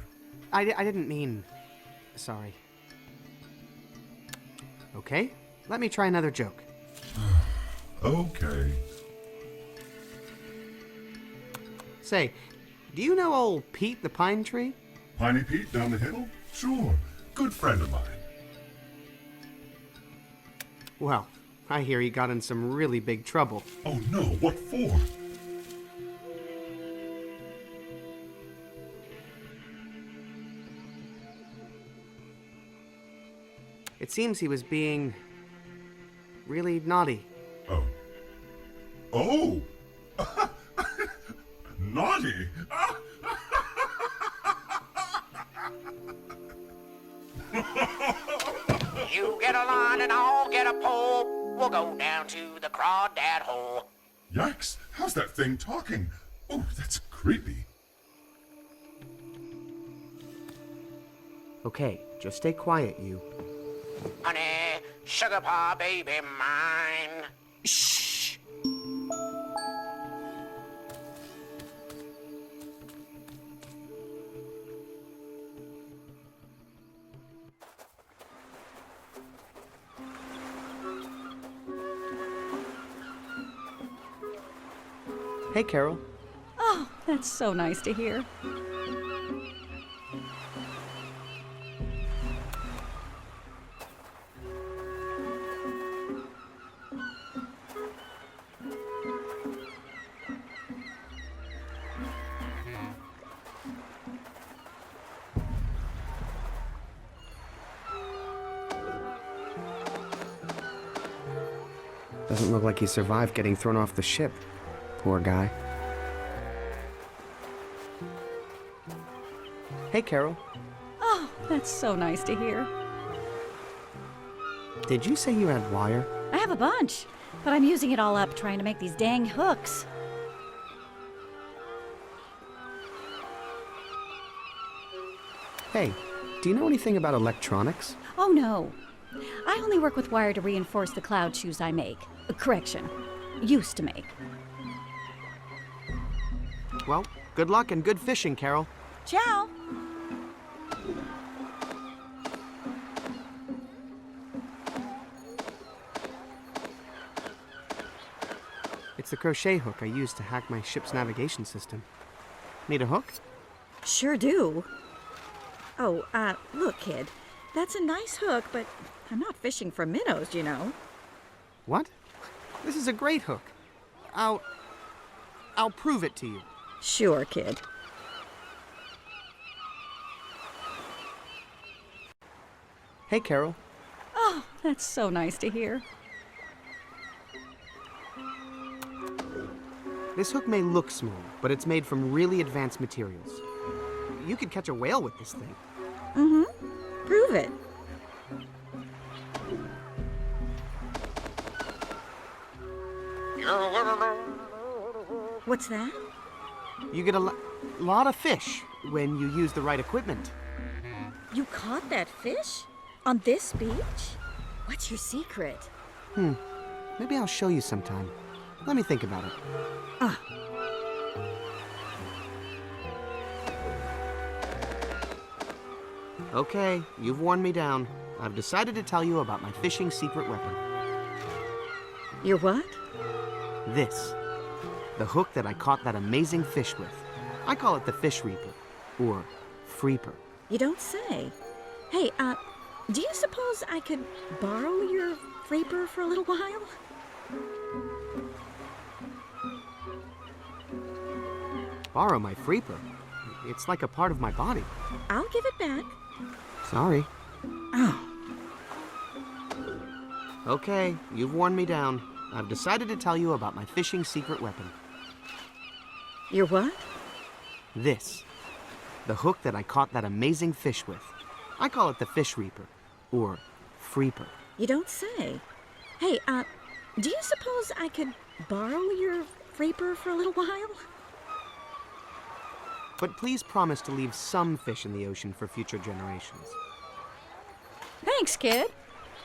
Speaker 2: I didn't mean... Sorry. Okay, let me try another joke.
Speaker 5: Okay.
Speaker 2: Say, do you know old Pete the Pine Tree?
Speaker 5: Piney Pete down the hill? Sure. Good friend of mine.
Speaker 2: Well, I hear he got in some really big trouble.
Speaker 5: Oh no, what for?
Speaker 2: It seems he was being... really naughty.
Speaker 5: Oh. Oh! Naughty!
Speaker 10: You get a line and I'll get a pole. We'll go down to the crawdad hole.
Speaker 5: Yikes! How's that thing talking? Oh, that's creepy.
Speaker 2: Okay, just stay quiet, you.
Speaker 10: Honey, sugar paw, baby mine.
Speaker 2: Shh! Hey, Carol.
Speaker 3: Oh, that's so nice to hear.
Speaker 2: Doesn't look like he survived getting thrown off the ship. Poor guy. Hey, Carol.
Speaker 3: Oh, that's so nice to hear.
Speaker 2: Did you say you had wire?
Speaker 3: I have a bunch, but I'm using it all up trying to make these dang hooks.
Speaker 2: Hey, do you know anything about electronics?
Speaker 3: Oh, no. I only work with wire to reinforce the cloud shoes I make. Correction, used to make.
Speaker 2: Well, good luck and good fishing, Carol.
Speaker 3: Ciao.
Speaker 2: It's the crochet hook I used to hack my ship's navigation system. Need a hook?
Speaker 3: Sure do. Oh, look, kid. That's a nice hook, but I'm not fishing for minnows, you know.
Speaker 2: What? This is a great hook. I'll prove it to you.
Speaker 3: Sure, kid.
Speaker 2: Hey, Carol.
Speaker 3: Oh, that's so nice to hear.
Speaker 2: This hook may look small, but it's made from really advanced materials. You could catch a whale with this thing.
Speaker 3: Mm-hmm. Prove it.
Speaker 10: You
Speaker 3: What's that?
Speaker 2: You get a lot of fish when you use the right equipment.
Speaker 3: You caught that fish? On this beach? What's your secret?
Speaker 2: Maybe I'll show you sometime. Let me think about it. Okay, you've worn me down. I've decided to tell you about my fishing secret weapon.
Speaker 3: Your what?
Speaker 2: This. The hook that I caught that amazing fish with. I call it the Fish Reaper, or Freeper.
Speaker 3: You don't say. Hey, do you suppose I could borrow your Freeper for a little while?
Speaker 2: Borrow my Freeper? It's like a part of my body.
Speaker 3: I'll give it back.
Speaker 2: Sorry.
Speaker 3: Oh.
Speaker 2: Okay, you've worn me down. I've decided to tell you about my fishing secret weapon.
Speaker 3: Your what?
Speaker 2: This. The hook that I caught that amazing fish with. I call it the Fish Reaper, or Freeper.
Speaker 3: You don't say. Hey, do you suppose I could borrow your Freeper for a little while?
Speaker 2: But please promise to leave some fish in the ocean for future generations.
Speaker 3: Thanks, kid.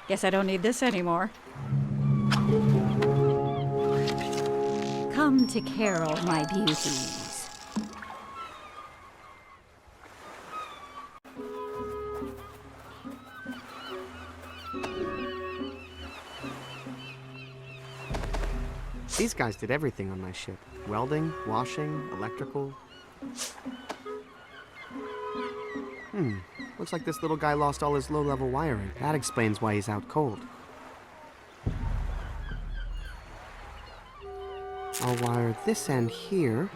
Speaker 3: Guess I don't need this anymore. Come to Carol, my beauties.
Speaker 2: These guys did everything on my ship. Welding, washing, electrical. Looks like this little guy lost all his low-level wiring. That explains why he's out cold. I'll wire this end here.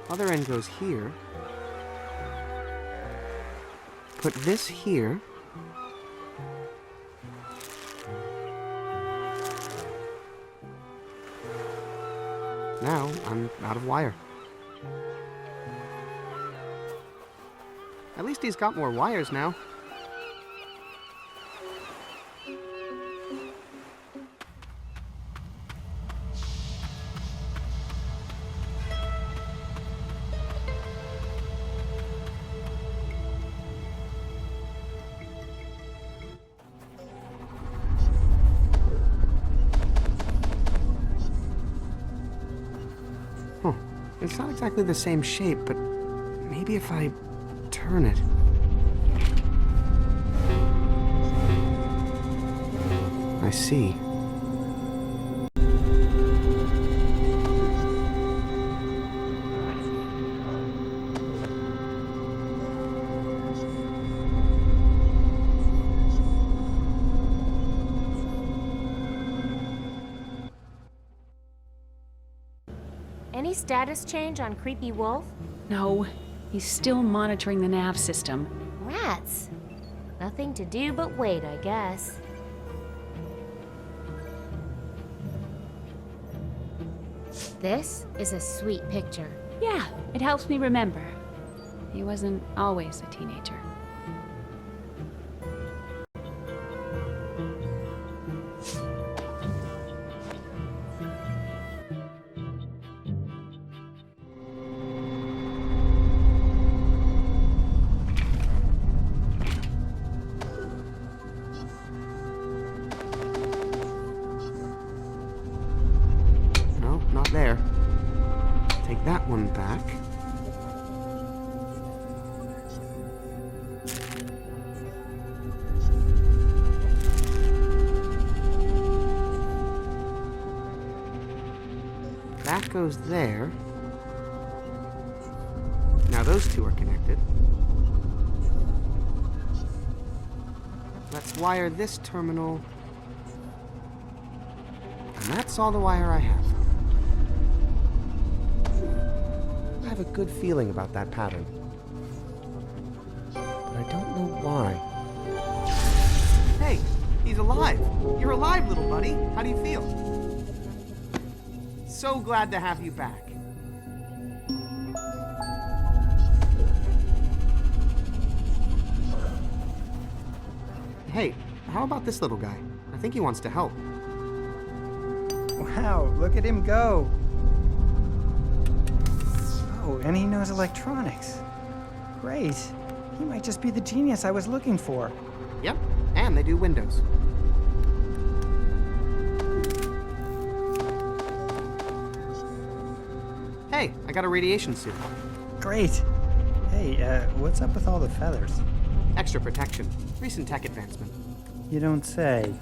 Speaker 2: Other end goes here. Put this here. Now, I'm out of wire. At least he's got more wires now. It's not exactly the same shape, but maybe if I turn it. I see.
Speaker 16: Any status change on Creepy Wolf?
Speaker 17: No, he's still monitoring the nav system.
Speaker 16: Rats. Nothing to do but wait, I guess. This is a sweet picture.
Speaker 17: Yeah, it helps me remember. He wasn't always a teenager.
Speaker 2: Not there. Take that one back. That goes there. Now those two are connected. Let's wire this terminal. And that's all the wire I have. I have a good feeling about that pattern. But I don't know why. Hey, he's alive! You're alive, little buddy! How do you feel? So glad to have you back. Hey, how about this little guy? I think he wants to help.
Speaker 4: Wow, look at him go. Oh, and he knows electronics. Great. He might just be the genius I was looking for.
Speaker 2: Yep, and they do windows. Hey, I got a radiation suit.
Speaker 4: Great. Hey, what's up with all the feathers?
Speaker 2: Extra protection. Recent tech advancement.
Speaker 4: You don't say.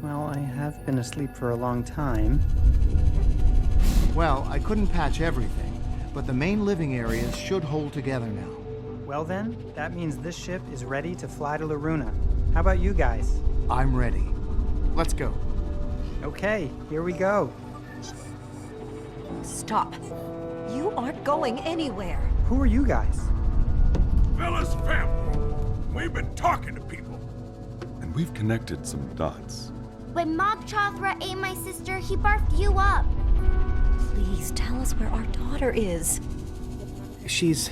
Speaker 4: Well, I have been asleep for a long time.
Speaker 1: Well, I couldn't patch everything, but the main living areas should hold together now.
Speaker 4: Well then, that means this ship is ready to fly to Loruna. How about you guys?
Speaker 1: I'm ready.
Speaker 2: Let's go.
Speaker 4: Okay, here we go.
Speaker 15: Stop. You aren't going anywhere.
Speaker 4: Who are you guys?
Speaker 14: Vella's family. We've been talking to people.
Speaker 9: And we've connected some dots.
Speaker 12: When Mob Chothra ate my sister, he barfed you up.
Speaker 15: Please tell us where our daughter is.
Speaker 2: She's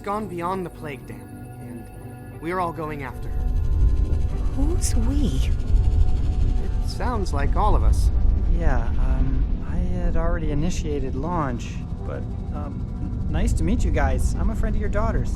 Speaker 2: gone beyond the plague dam, and we're all going after her.
Speaker 15: Who's we?
Speaker 2: It sounds like all of us.
Speaker 4: Yeah, I had already initiated launch, but, nice to meet you guys. I'm a friend of your daughter's.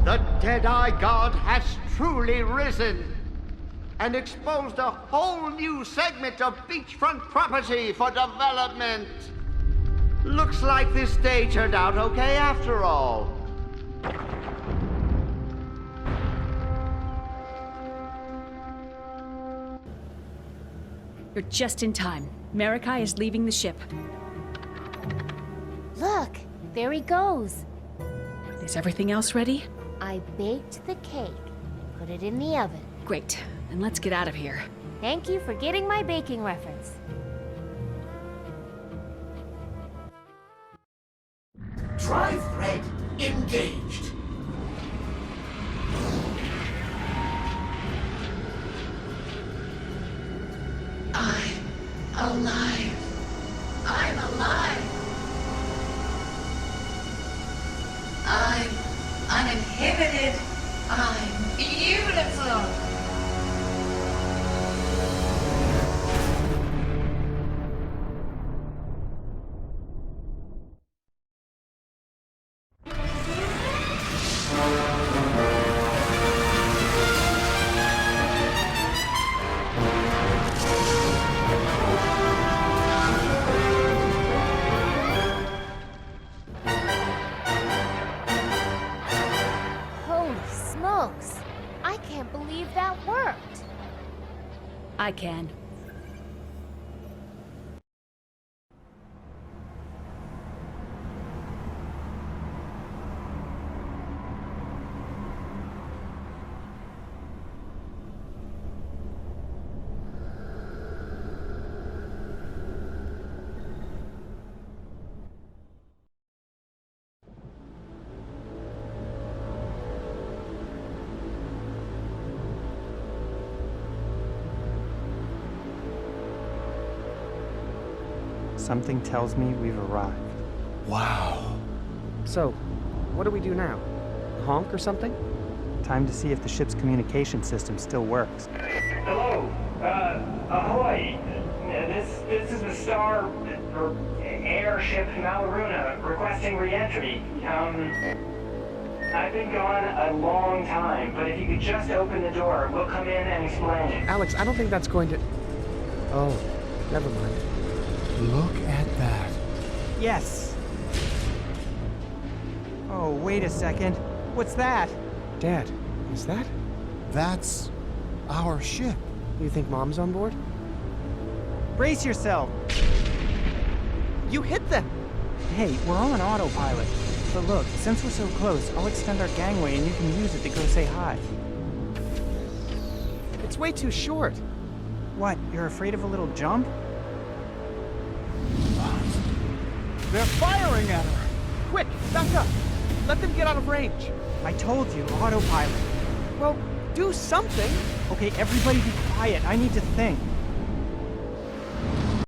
Speaker 6: The Dead-Eye God has truly risen and exposed a whole new segment of beachfront property for development. Looks like this day turned out okay after all.
Speaker 17: You're just in time. Marikai is leaving the ship.
Speaker 16: Look, there he goes.
Speaker 17: Is everything else ready?
Speaker 16: I baked the cake. Put it in the oven.
Speaker 17: Great. Then let's get out of here.
Speaker 16: Thank you for getting my baking reference.
Speaker 10: Drive thread engaged. I'm alive. I'm alive. I'm uninhibited. I'm beautiful.
Speaker 16: I can't believe that worked.
Speaker 17: I can.
Speaker 4: Something tells me we've arrived.
Speaker 2: Wow. So, what do we do now? Honk or something?
Speaker 4: Time to see if the ship's communication system still works.
Speaker 18: Hello, ahoy. This is the Star airship Malruna requesting re-entry. I've been gone a long time, but if you could just open the door, we'll come in and explain.
Speaker 2: Alex, I don't think that's going to... Oh, never mind.
Speaker 1: Look at that.
Speaker 4: Yes. Oh, wait a second. What's that?
Speaker 2: Dad, is that?
Speaker 1: That's our ship.
Speaker 2: You think Mom's on board?
Speaker 4: Brace yourself.
Speaker 2: You hit them.
Speaker 4: Hey, we're on autopilot. But look, since we're so close, I'll extend our gangway and you can use it to go say hi.
Speaker 2: It's way too short.
Speaker 4: What, you're afraid of a little jump?
Speaker 2: They're firing at her! Quick, back up! Let them get out of range!
Speaker 4: I told you, autopilot.
Speaker 2: Well, do something!
Speaker 4: Okay, everybody be quiet. I need to think.